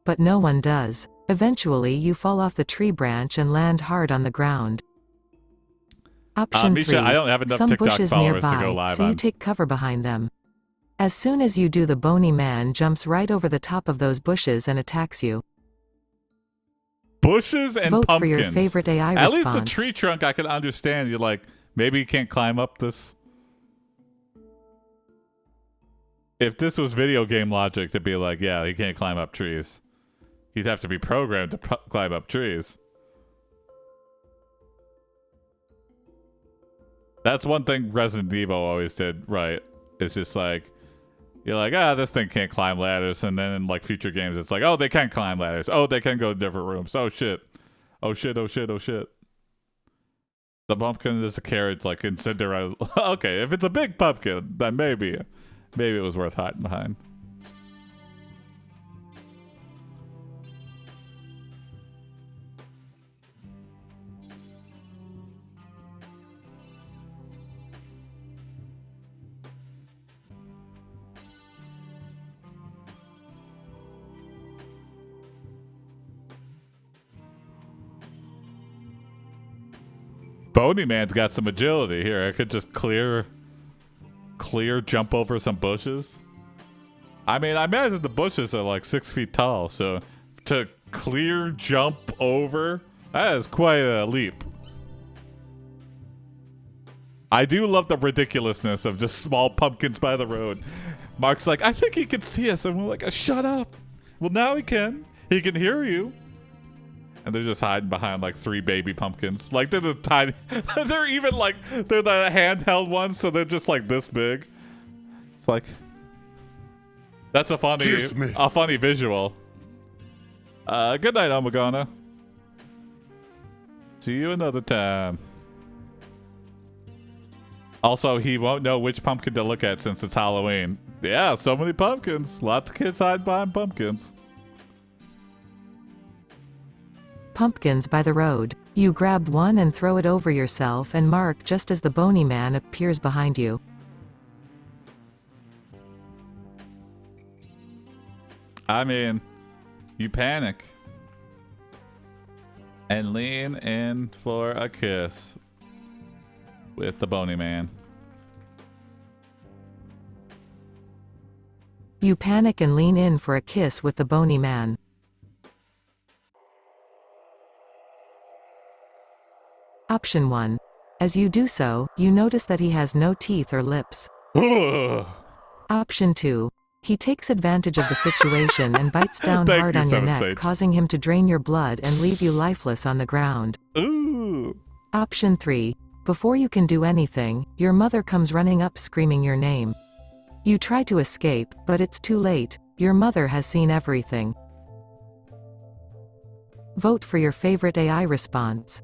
But no one does. Eventually you fall off the tree branch and land hard on the ground. Option 3. I don't have enough Some TikTok bushes followers nearby, to go live so on. you take cover behind them. As soon as you do, the bony man jumps right over the top of those bushes and attacks you. Bushes and Vote pumpkins. for your favorite AI At response. least the tree trunk I can understand. You're like, maybe you can't climb up this. If this was video game logic, to be like, yeah, he can't climb up trees. He'd have to be programmed to climb up trees. That's one thing Resident Evil always did right. It's just like, you're like, this thing can't climb ladders. And then in like future games, it's like, oh, they can climb ladders. Oh, they can go to different rooms. Oh, shit. Oh, shit, oh, shit, oh, shit. The pumpkin is a carriage like in Cinderella. Okay, if it's a big pumpkin, then maybe it was worth hiding behind. Bony Man's got some agility here. I could just clear jump over some bushes. I mean, I imagine the bushes are like 6 feet tall, so to clear jump over, that is quite a leap. I do love the ridiculousness of just small pumpkins by the road. Mark's like, I think he can see us, and we're like, shut up. Well, now he can. He can hear you. And they're just hiding behind like 3 baby pumpkins. Like they're the tiny, they're even like, they're the handheld ones, so they're just like this big. It's like, that's a funny visual. Good night, Amagana. See you another time. Also, he won't know which pumpkin to look at since it's Halloween. Yeah, so many pumpkins. Lots of kids hide behind pumpkins. Pumpkins by the road. You grab one and throw it over yourself and Mark just as the bony man appears behind you. I mean, you panic and lean in for a kiss with the bony man. You panic and lean in for a kiss with the bony man. Option 1. As you do so, you notice that he has no teeth or lips. Option 2. He takes advantage of the situation and bites down hard on your neck, causing him to drain your blood and leave you lifeless on the ground. Ooh. Option 3. Before you can do anything, your mother comes running up screaming your name. You try to escape, but it's too late. Your mother has seen everything. Vote for your favorite AI response.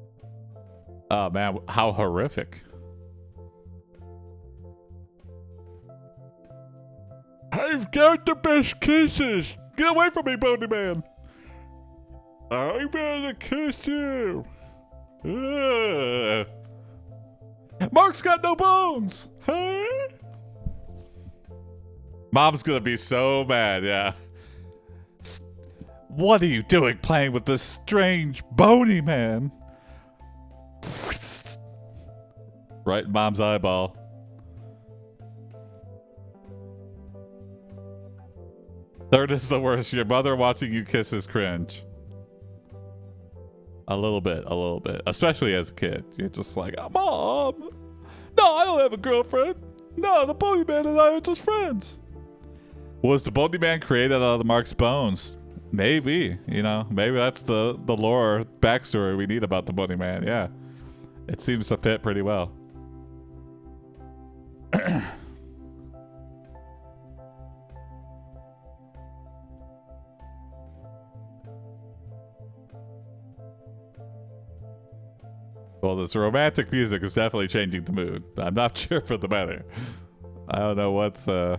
Oh man, how horrific. I've got the best kisses. Get away from me, Bony Man. I'm gonna kiss you. Ugh. Mark's got no bones. Huh? Mom's gonna be so mad, yeah. What are you doing playing with this strange bony man? Right in Mom's eyeball. Third is the worst. Your mother watching you kiss is cringe. A little bit. Especially as a kid. You're just like, oh, Mom! No, I don't have a girlfriend. No, the bony man and I are just friends. Was the bony man created out of the Mark's bones? Maybe. You know, maybe that's the lore backstory we need about the bony man. Yeah. It seems to fit pretty well. Well, this romantic music is definitely changing the mood. I'm not sure for the better. I don't know what's Come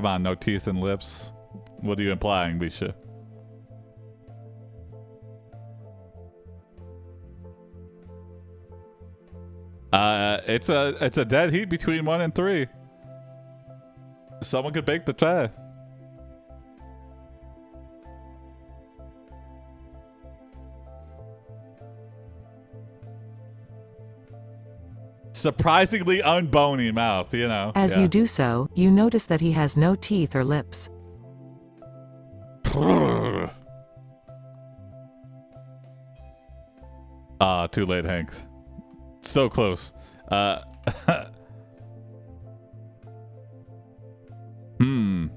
on, no teeth and lips. What are you implying, Bisha? It's a dead heat between 1 and 3. Someone could bake the try. Surprisingly unbony mouth, you know. As you do so, you notice that he has no teeth or lips. Ah, too late, Hank. So close. Hmm.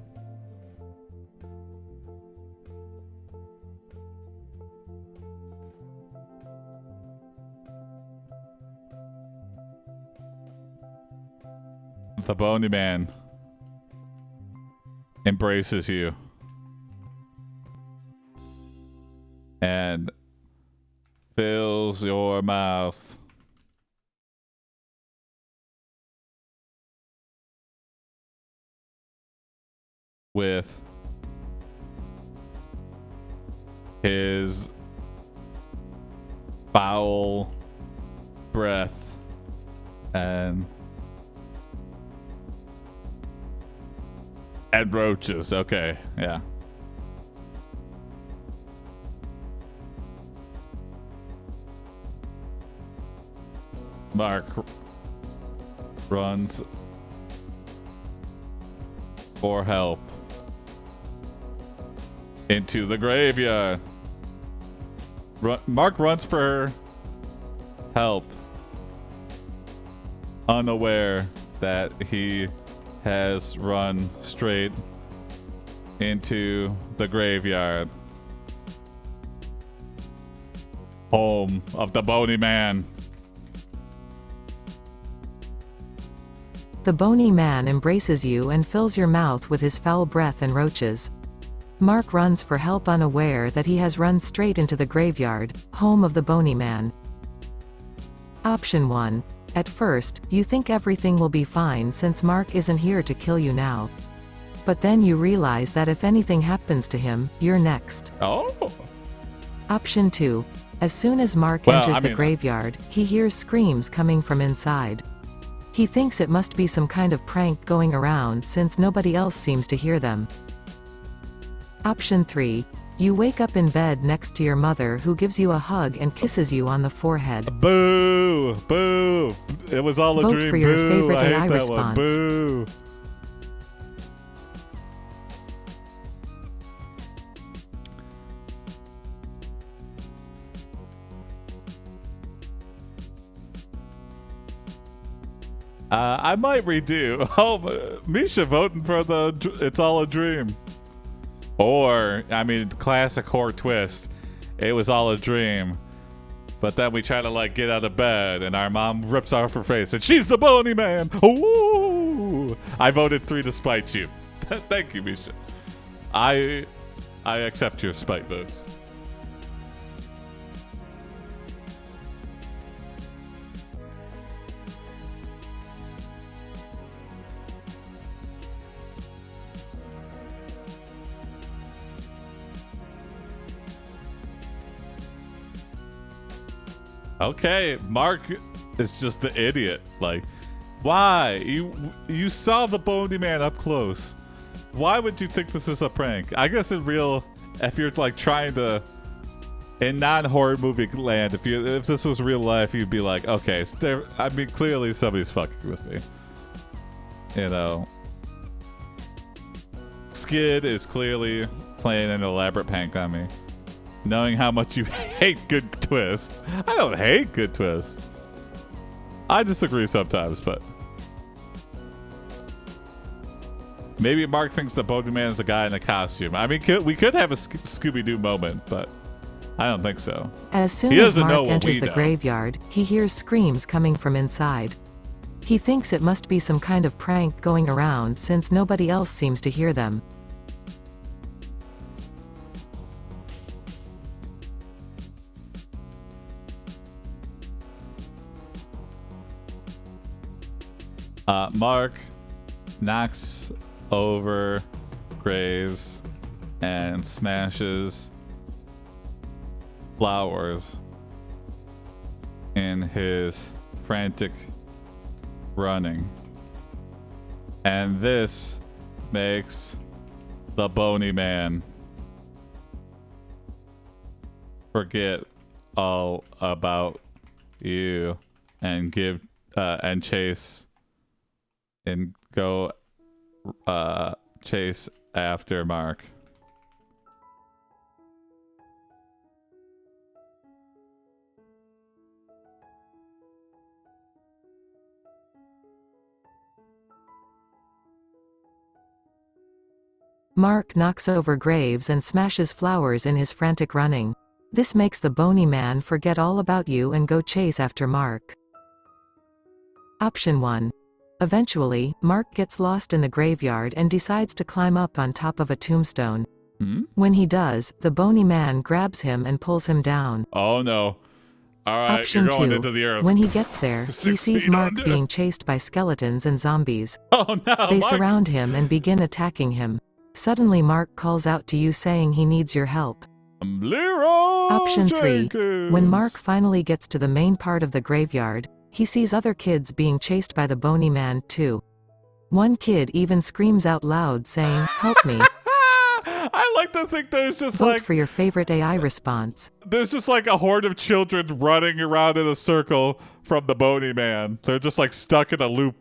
The bony man embraces you and fills your mouth with his foul breath and roaches. Okay, yeah. Mark runs for help into the graveyard. Mark runs for help, unaware that he has run straight into the graveyard, home of the bony man. The bony man embraces you and fills your mouth with his foul breath and roaches. Mark runs for help, unaware that he has run straight into the graveyard, home of the bony man. Option 1. At first, you think everything will be fine since Mark isn't here to kill you now. But then you realize that if anything happens to him, you're next. Oh. Option 2. As soon as Mark enters the graveyard, he hears screams coming from inside. He thinks it must be some kind of prank going around since nobody else seems to hear them. Option 3. You wake up in bed next to your mother, who gives you a hug and kisses you on the forehead. Boo! Boo! It was all a Vote dream. for your Boo! favorite I hate AI that response. one. Boo! I might redo. Oh, Misha voting for the "It's All a Dream," or I mean, classic horror twist. It was all a dream, but then we try to like get out of bed, and our mom rips off her face, and she's the bony man. Ooh! I voted 3 to spite you. Thank you, Misha. I accept your spite votes. Okay, Mark is just the idiot. Like, why? You saw the bony man up close. Why would you think this is a prank? I guess in real, if you're like trying to, in non-horror movie land, if this was real life, you'd be like, okay, I mean, clearly somebody's fucking with me. You know, Skid is clearly playing an elaborate prank on me. Knowing how much you hate good twists. I don't hate good twists. I disagree sometimes, but maybe Mark thinks the bony man is a guy in a costume. I mean, we could have a Scooby-Doo moment, but I don't think so. As soon as Mark enters the graveyard, he hears screams coming from inside. He thinks it must be some kind of prank going around since nobody else seems to hear them. Mark knocks over graves and smashes flowers in his frantic running. And this makes the bony man forget all about you and chase and go chase after Mark. Mark knocks over graves and smashes flowers in his frantic running. This makes the bony man forget all about you and go chase after Mark. Option 1. Eventually, Mark gets lost in the graveyard and decides to climb up on top of a tombstone. When he does, the bony man grabs him and pulls him down. Oh no. Alright, Option you're going 2. into the earth. When he gets there, he 6 sees feet Mark under. being chased by skeletons and zombies. Oh no, They Mark. surround him and begin attacking him. Suddenly Mark calls out to you saying he needs your help. I'm Leroy Option 3. Jenkins. When Mark finally gets to the main part of the graveyard, he sees other kids being chased by the bony man too. One kid even screams out loud saying, "Help me." I like to think there's just Vote like for your favorite AI response. there's just like a horde of children running around in a circle from the bony man. They're just like stuck in a loop.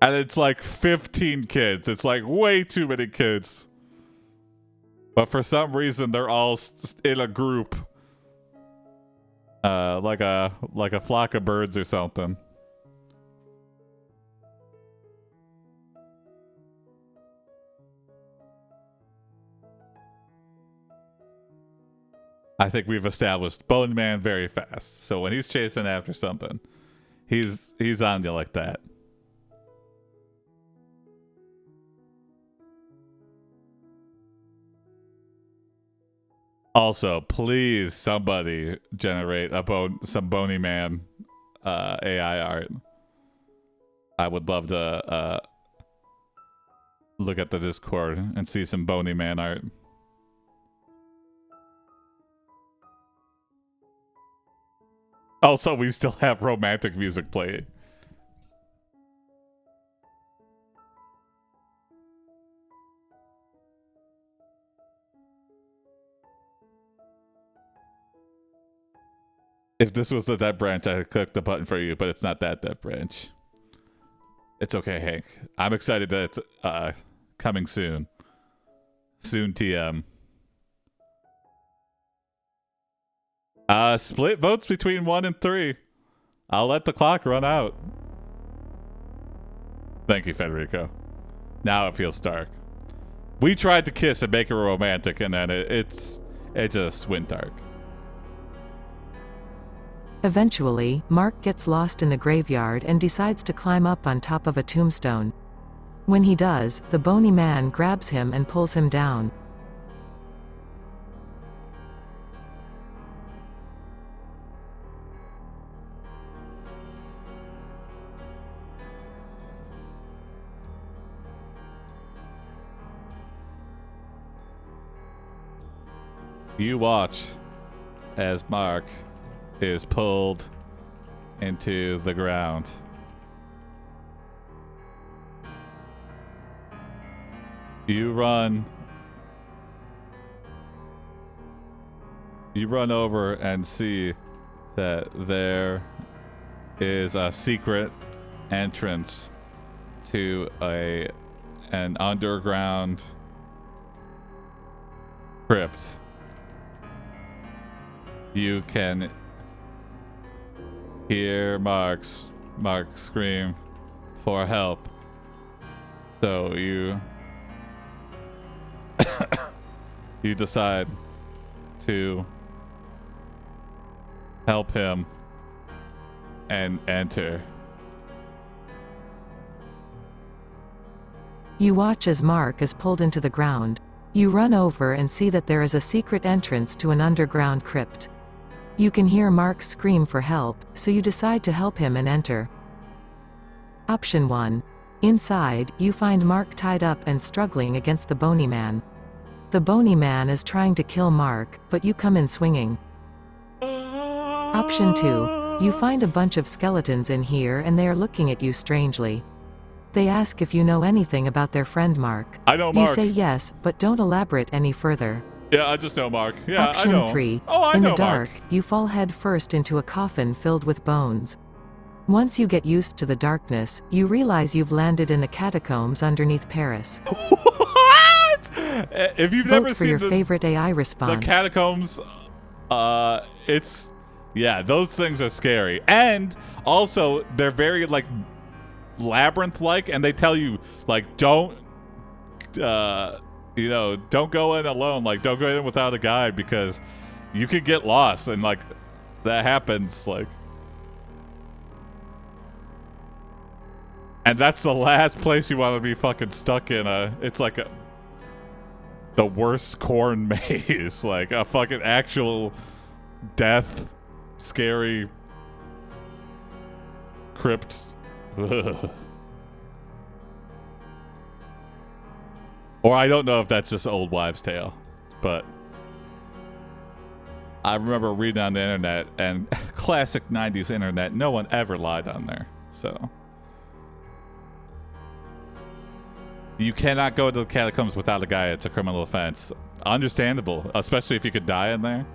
And it's like 15 kids. It's like way too many kids. But for some reason, they're all in a group. Like a flock of birds or something. I think we've established Bone Man very fast. So when he's chasing after something, he's on you like that. Also, please somebody generate some Bony Man AI art. I would love to look at the Discord and see some Bony Man art. Also, we still have romantic music playing. If this was the dev branch, I would click the button for you, but it's not that dev branch. It's okay, Hank. I'm excited that it's coming soon. Soon TM. Split votes between 1 and 3. I'll let the clock run out. Thank you, Federico. Now it feels dark. We tried to kiss and make it romantic, and then it just went dark. Eventually, Mark gets lost in the graveyard and decides to climb up on top of a tombstone. When he does, the bony man grabs him and pulls him down. You watch as Mark is pulled into the ground. You run over and see that there is a secret entrance to an underground crypt. You can hear Mark scream for help. So you you decide to help him and enter. You watch as Mark is pulled into the ground. You run over and see that there is a secret entrance to an underground crypt. You can hear Mark scream for help, so you decide to help him and enter. Option 1. Inside, you find Mark tied up and struggling against the bony man. The bony man is trying to kill Mark, but you come in swinging. Option 2. You find a bunch of skeletons in here and they are looking at you strangely. They ask if you know anything about their friend Mark. I know Mark. You say yes, but don't elaborate any further. Yeah, I just know Mark. Yeah, Option I know. 3. Oh, I In know the dark, Mark. you fall head first into a coffin filled with bones. Once you get used to the darkness, you realize you've landed in the catacombs underneath Paris. What? If you've Vote never for seen your the favorite AI response. catacombs It's yeah, those things are scary, and also they're very like labyrinth-like, and they tell you like don't don't go in alone, like don't go in without a guide because you could get lost, and like that happens, like, and that's the last place you want to be fucking stuck in. It's like the worst corn maze, like a fucking actual death, scary crypt. Ugh. Or I don't know if that's just old wives' tale, but I remember reading on the internet, and classic 90s internet, no one ever lied on there. So you cannot go to the catacombs without a guide. It's a criminal offense. Understandable, especially if you could die in there.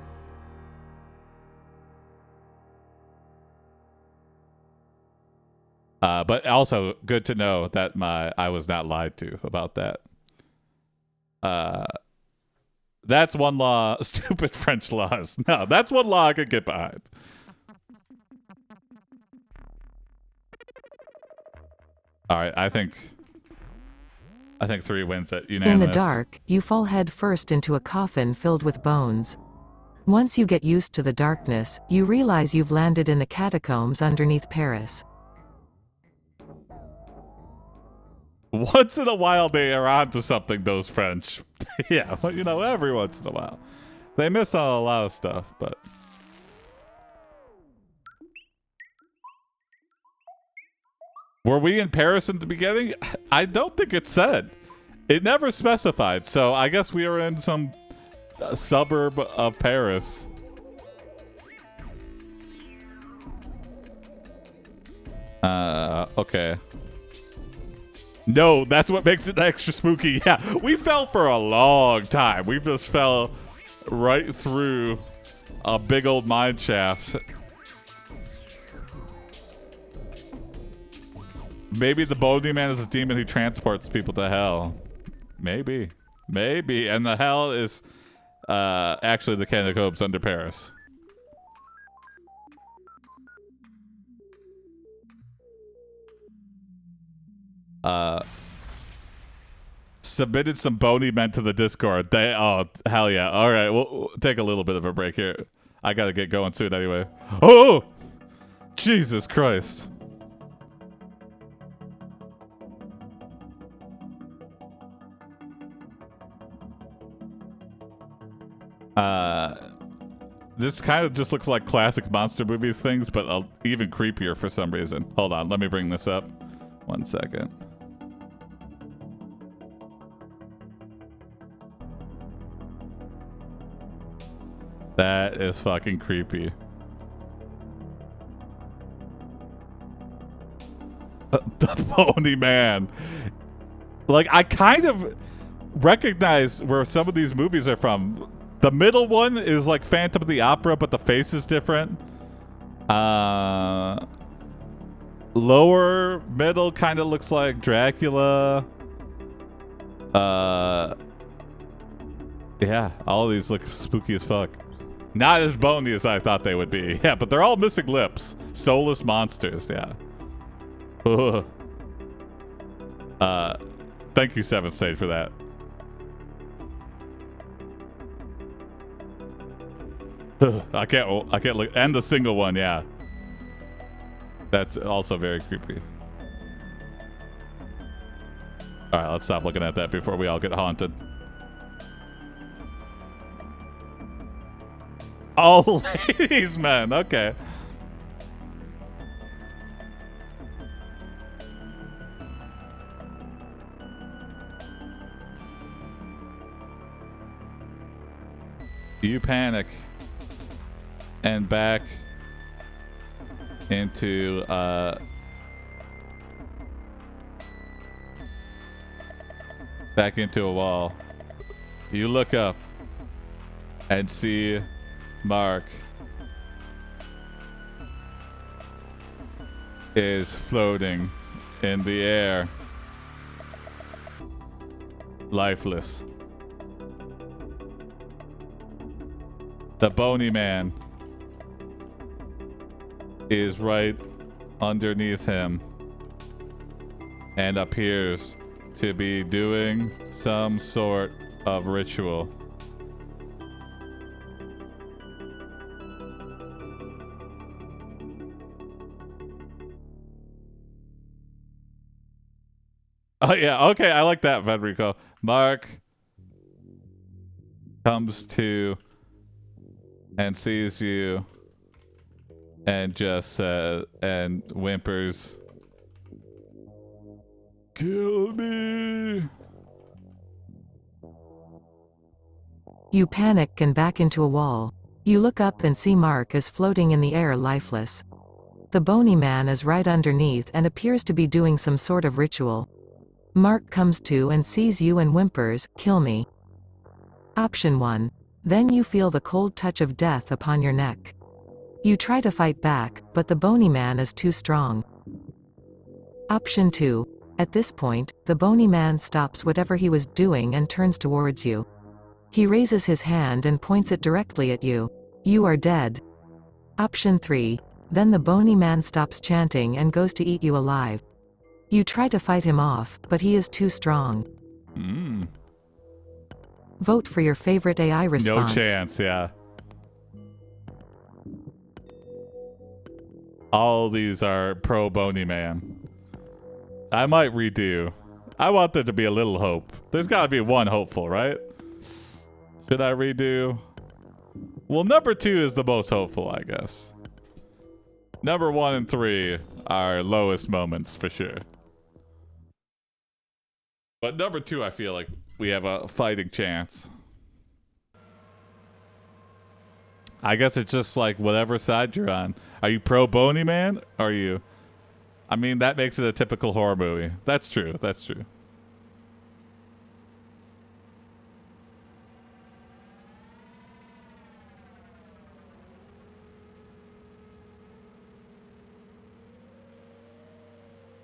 But also good to know that I was not lied to about that. That's one law. Stupid French laws. No, that's one law I could get behind. All right, I think 3 wins it unanimous. In the dark, you fall head first into a coffin filled with bones. Once you get used to the darkness, you realize you've landed in the catacombs underneath Paris. Once in a while, they are onto something, those French. Yeah, every once in a while. They miss on a lot of stuff, but... Were we in Paris in the beginning? I don't think it said. It never specified, so I guess we are in some suburb of Paris. Okay. No, that's what makes it extra spooky. Yeah, we fell for a long time. We just fell right through a big old mine shaft. Maybe the Bony Man is a demon who transports people to hell. Maybe. And the hell is actually the catacombs under Paris. Submitted some bony men to the Discord. Oh, hell yeah. All right, we'll take a little bit of a break here. I gotta get going soon anyway. Oh! Jesus Christ. This kind of just looks like classic monster movie things, but even creepier for some reason. Hold on, let me bring this up. 1 second. That is fucking creepy. The Bony Man. Like, I kind of recognize where some of these movies are from. The middle one is like Phantom of the Opera, but the face is different. Lower middle kind of looks like Dracula. Yeah, all of these look spooky as fuck. Not as bony as I thought they would be. Yeah, but they're all missing lips. Soulless monsters, yeah. Ugh. Thank you, Seventh Stage, for that. I can't look. And the single one, yeah. That's also very creepy. All right, let's stop looking at that before we all get haunted. Oh, ladies, man. Okay. You panic. And back into a wall. You look up and see Mark is floating in the air, lifeless. The bony man is right underneath him and appears to be doing some sort of ritual. Oh yeah, okay, I like that, Federico. Mark comes to and sees you and just says and whimpers, "Kill me." You panic and back into a wall. You look up and see Mark is floating in the air lifeless. The bony man is right underneath and appears to be doing some sort of ritual. Mark comes to and sees you and whimpers, "Kill me." Option 1. Then you feel the cold touch of death upon your neck. You try to fight back, but the bony man is too strong. Option 2. At this point, the bony man stops whatever he was doing and turns towards you. He raises his hand and points it directly at you. You are dead. Option 3. Then the bony man stops chanting and goes to eat you alive. You try to fight him off, but he is too strong. Vote for your favorite AI response. No chance, yeah. All these are pro bony man. I might redo. I want there to be a little hope. There's gotta be one hopeful, right? Should I redo? Well, number 2 is the most hopeful, I guess. Number 1 and 3 are lowest moments for sure. But number 2, I feel like we have a fighting chance. I guess it's just like whatever side you're on. Are you pro bony man? Are you? I mean, that makes it a typical horror movie. That's true. That's true.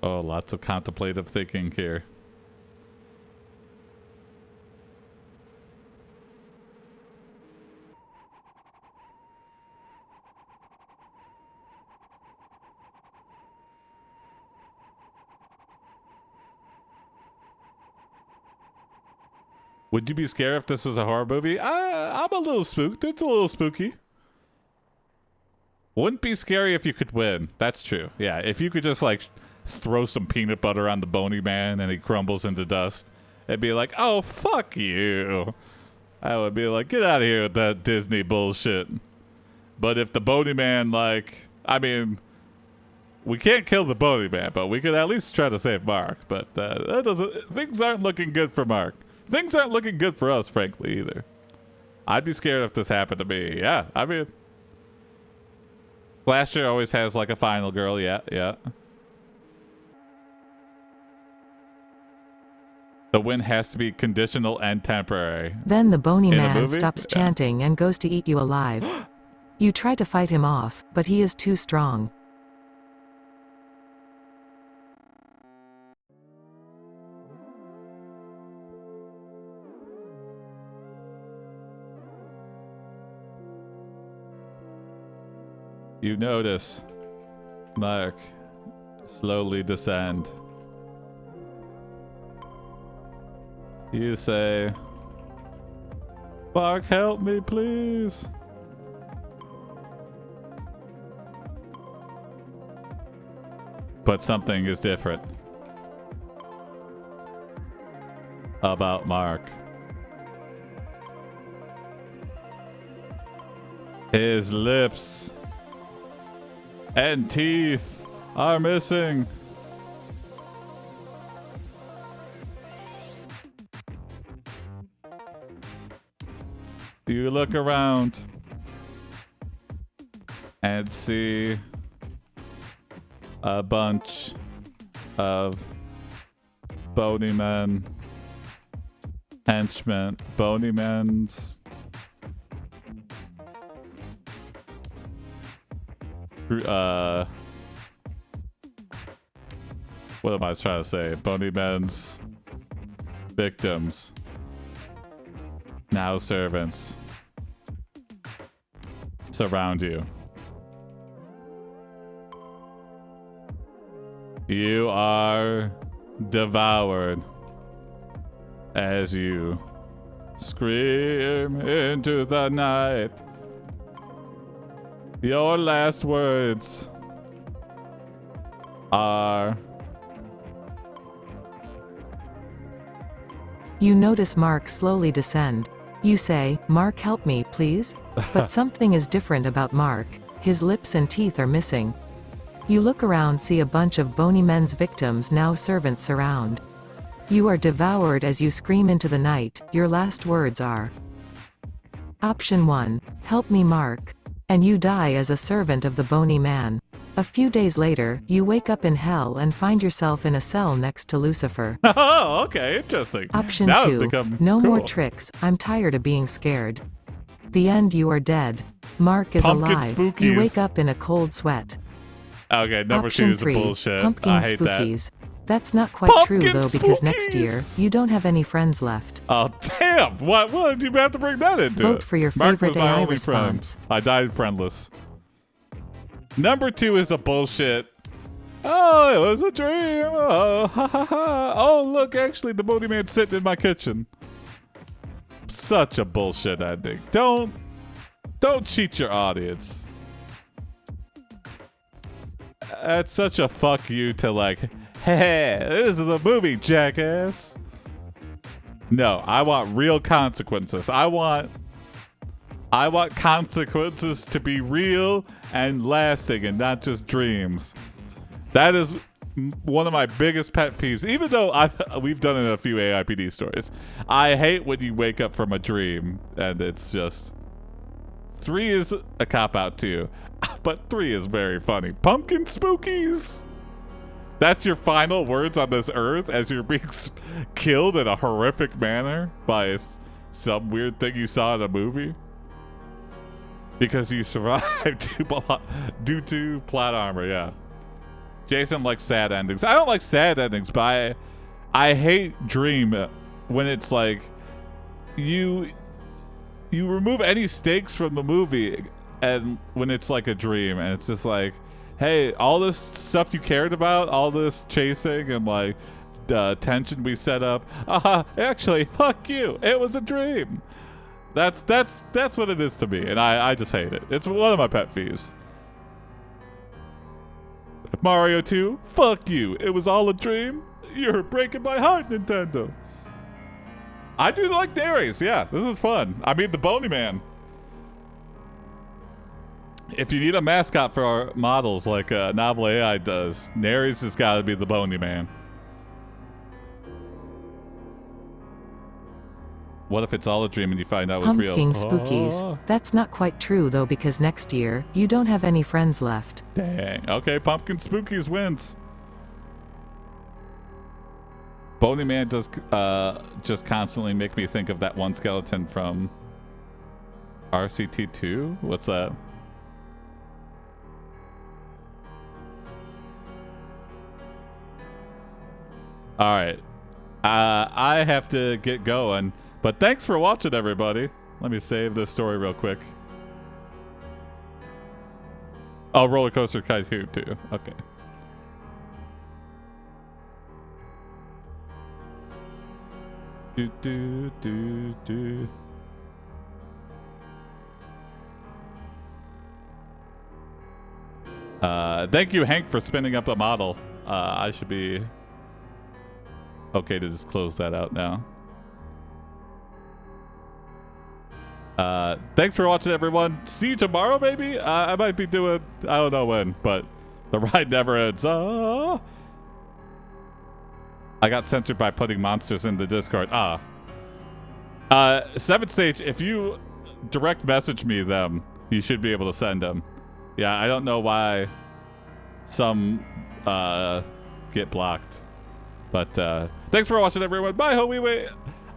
Oh, lots of contemplative thinking here. Would you be scared if this was a horror movie? I'm a little spooked. It's a little spooky. Wouldn't be scary if you could win. That's true. Yeah, if you could just like throw some peanut butter on the bony man and he crumbles into dust, it'd be like, oh, fuck you. I would be like, get out of here with that Disney bullshit. But if the bony man, like, I mean, we can't kill the bony man, but we could at least try to save Mark. But that doesn't. Things aren't looking good for Mark. Things aren't looking good for us, frankly, either. I'd be scared if this happened to me. Yeah, I mean, Slasher always has like a final girl. Yeah, yeah. The win has to be conditional and temporary. Then the bony In a man movie? stops Yeah. chanting and goes to eat you alive. You try to fight him off, but he is too strong. You notice Mark slowly descend. You say, Mark, help me, please. But something is different about Mark. His lips and teeth are missing. You look around and see a bunch of bony men, henchmen, bony men's what am I trying to say? Bony men's victims, now servants, surround you. You are devoured as you scream into the night. Your last words are... You notice Mark slowly descend. You say, "Mark, help me, please?" But something is different about Mark. His lips and teeth are missing. You look around, see a bunch of bony men's victims, now servants, surround. You are devoured as you scream into the night. Your last words are... Option 1. Help me, Mark. And you die as a servant of the bony man. A few days later, you wake up in hell and find yourself in a cell next to Lucifer. Oh, okay, interesting. Option Now 2. No cool. more tricks. I'm tired of being scared. The end. You are dead. Mark is Pumpkin alive. spookies. You wake up in a cold sweat. Okay, number Option 2 is 3. bullshit. Pumpkin I hate spookies. That's not quite Pumpkin true though, because next year, spookies. you don't have any friends left. Oh, damn! What did you have to bring that into Vote it? for your Mark favorite was my AI only response. friend. I died friendless. Number 2 is a bullshit. Oh, it was a dream. Oh, ha ha ha. Oh, look, actually, the bony man's sitting in my kitchen. Such a bullshit ending. Don't cheat your audience. That's such a fuck you to like, hey, this is a movie, jackass. No, I want real consequences. I want consequences to be real and lasting and not just dreams. That is one of my biggest pet peeves. Even though we've done it in a few AiPD stories. I hate when you wake up from a dream and it's just... 3 is a cop-out too. But 3 is very funny. Pumpkin spookies! That's your final words on this earth as you're being killed in a horrific manner by some weird thing you saw in a movie? Because you survived due to plot armor, yeah. Jason likes sad endings. I don't like sad endings, but I hate dream when it's like you remove any stakes from the movie and when it's like a dream and it's just like, hey, all this stuff you cared about, all this chasing and like the tension we set up, actually, fuck you. It was a dream. That's what it is to me, and I just hate it. It's one of my pet peeves. Mario 2, fuck you. It was all a dream. You're breaking my heart, Nintendo. I do like Darius. Yeah, this is fun. I mean, the Bony Man. If you need a mascot for our models like Novel AI does, Neres has got to be the Bony Man. What if it's all a dream and you find out it was real? Pumpkin spookies. That's not quite true though, because next year, you don't have any friends left. Dang. Okay, Pumpkin Spookies wins. Bony Man does just constantly make me think of that one skeleton from RCT2. What's that? All right. I have to get going. But thanks for watching, everybody. Let me save this story real quick. Oh, Roller Coaster Tycoon too. Okay. Do. Thank you, Hank, for spinning up the model. I should be okay to just close that out now. Thanks for watching, everyone. See you tomorrow, maybe? I might be doing... I don't know when, but the ride never ends. I got censored by putting monsters in the Discord. 7th Stage, if you direct message me them, you should be able to send them. Yeah, I don't know why some get blocked. But thanks for watching, everyone. Bye, homie.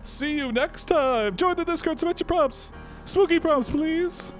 See you next time. Join the Discord. Submit your prompts. Spooky prompts, please.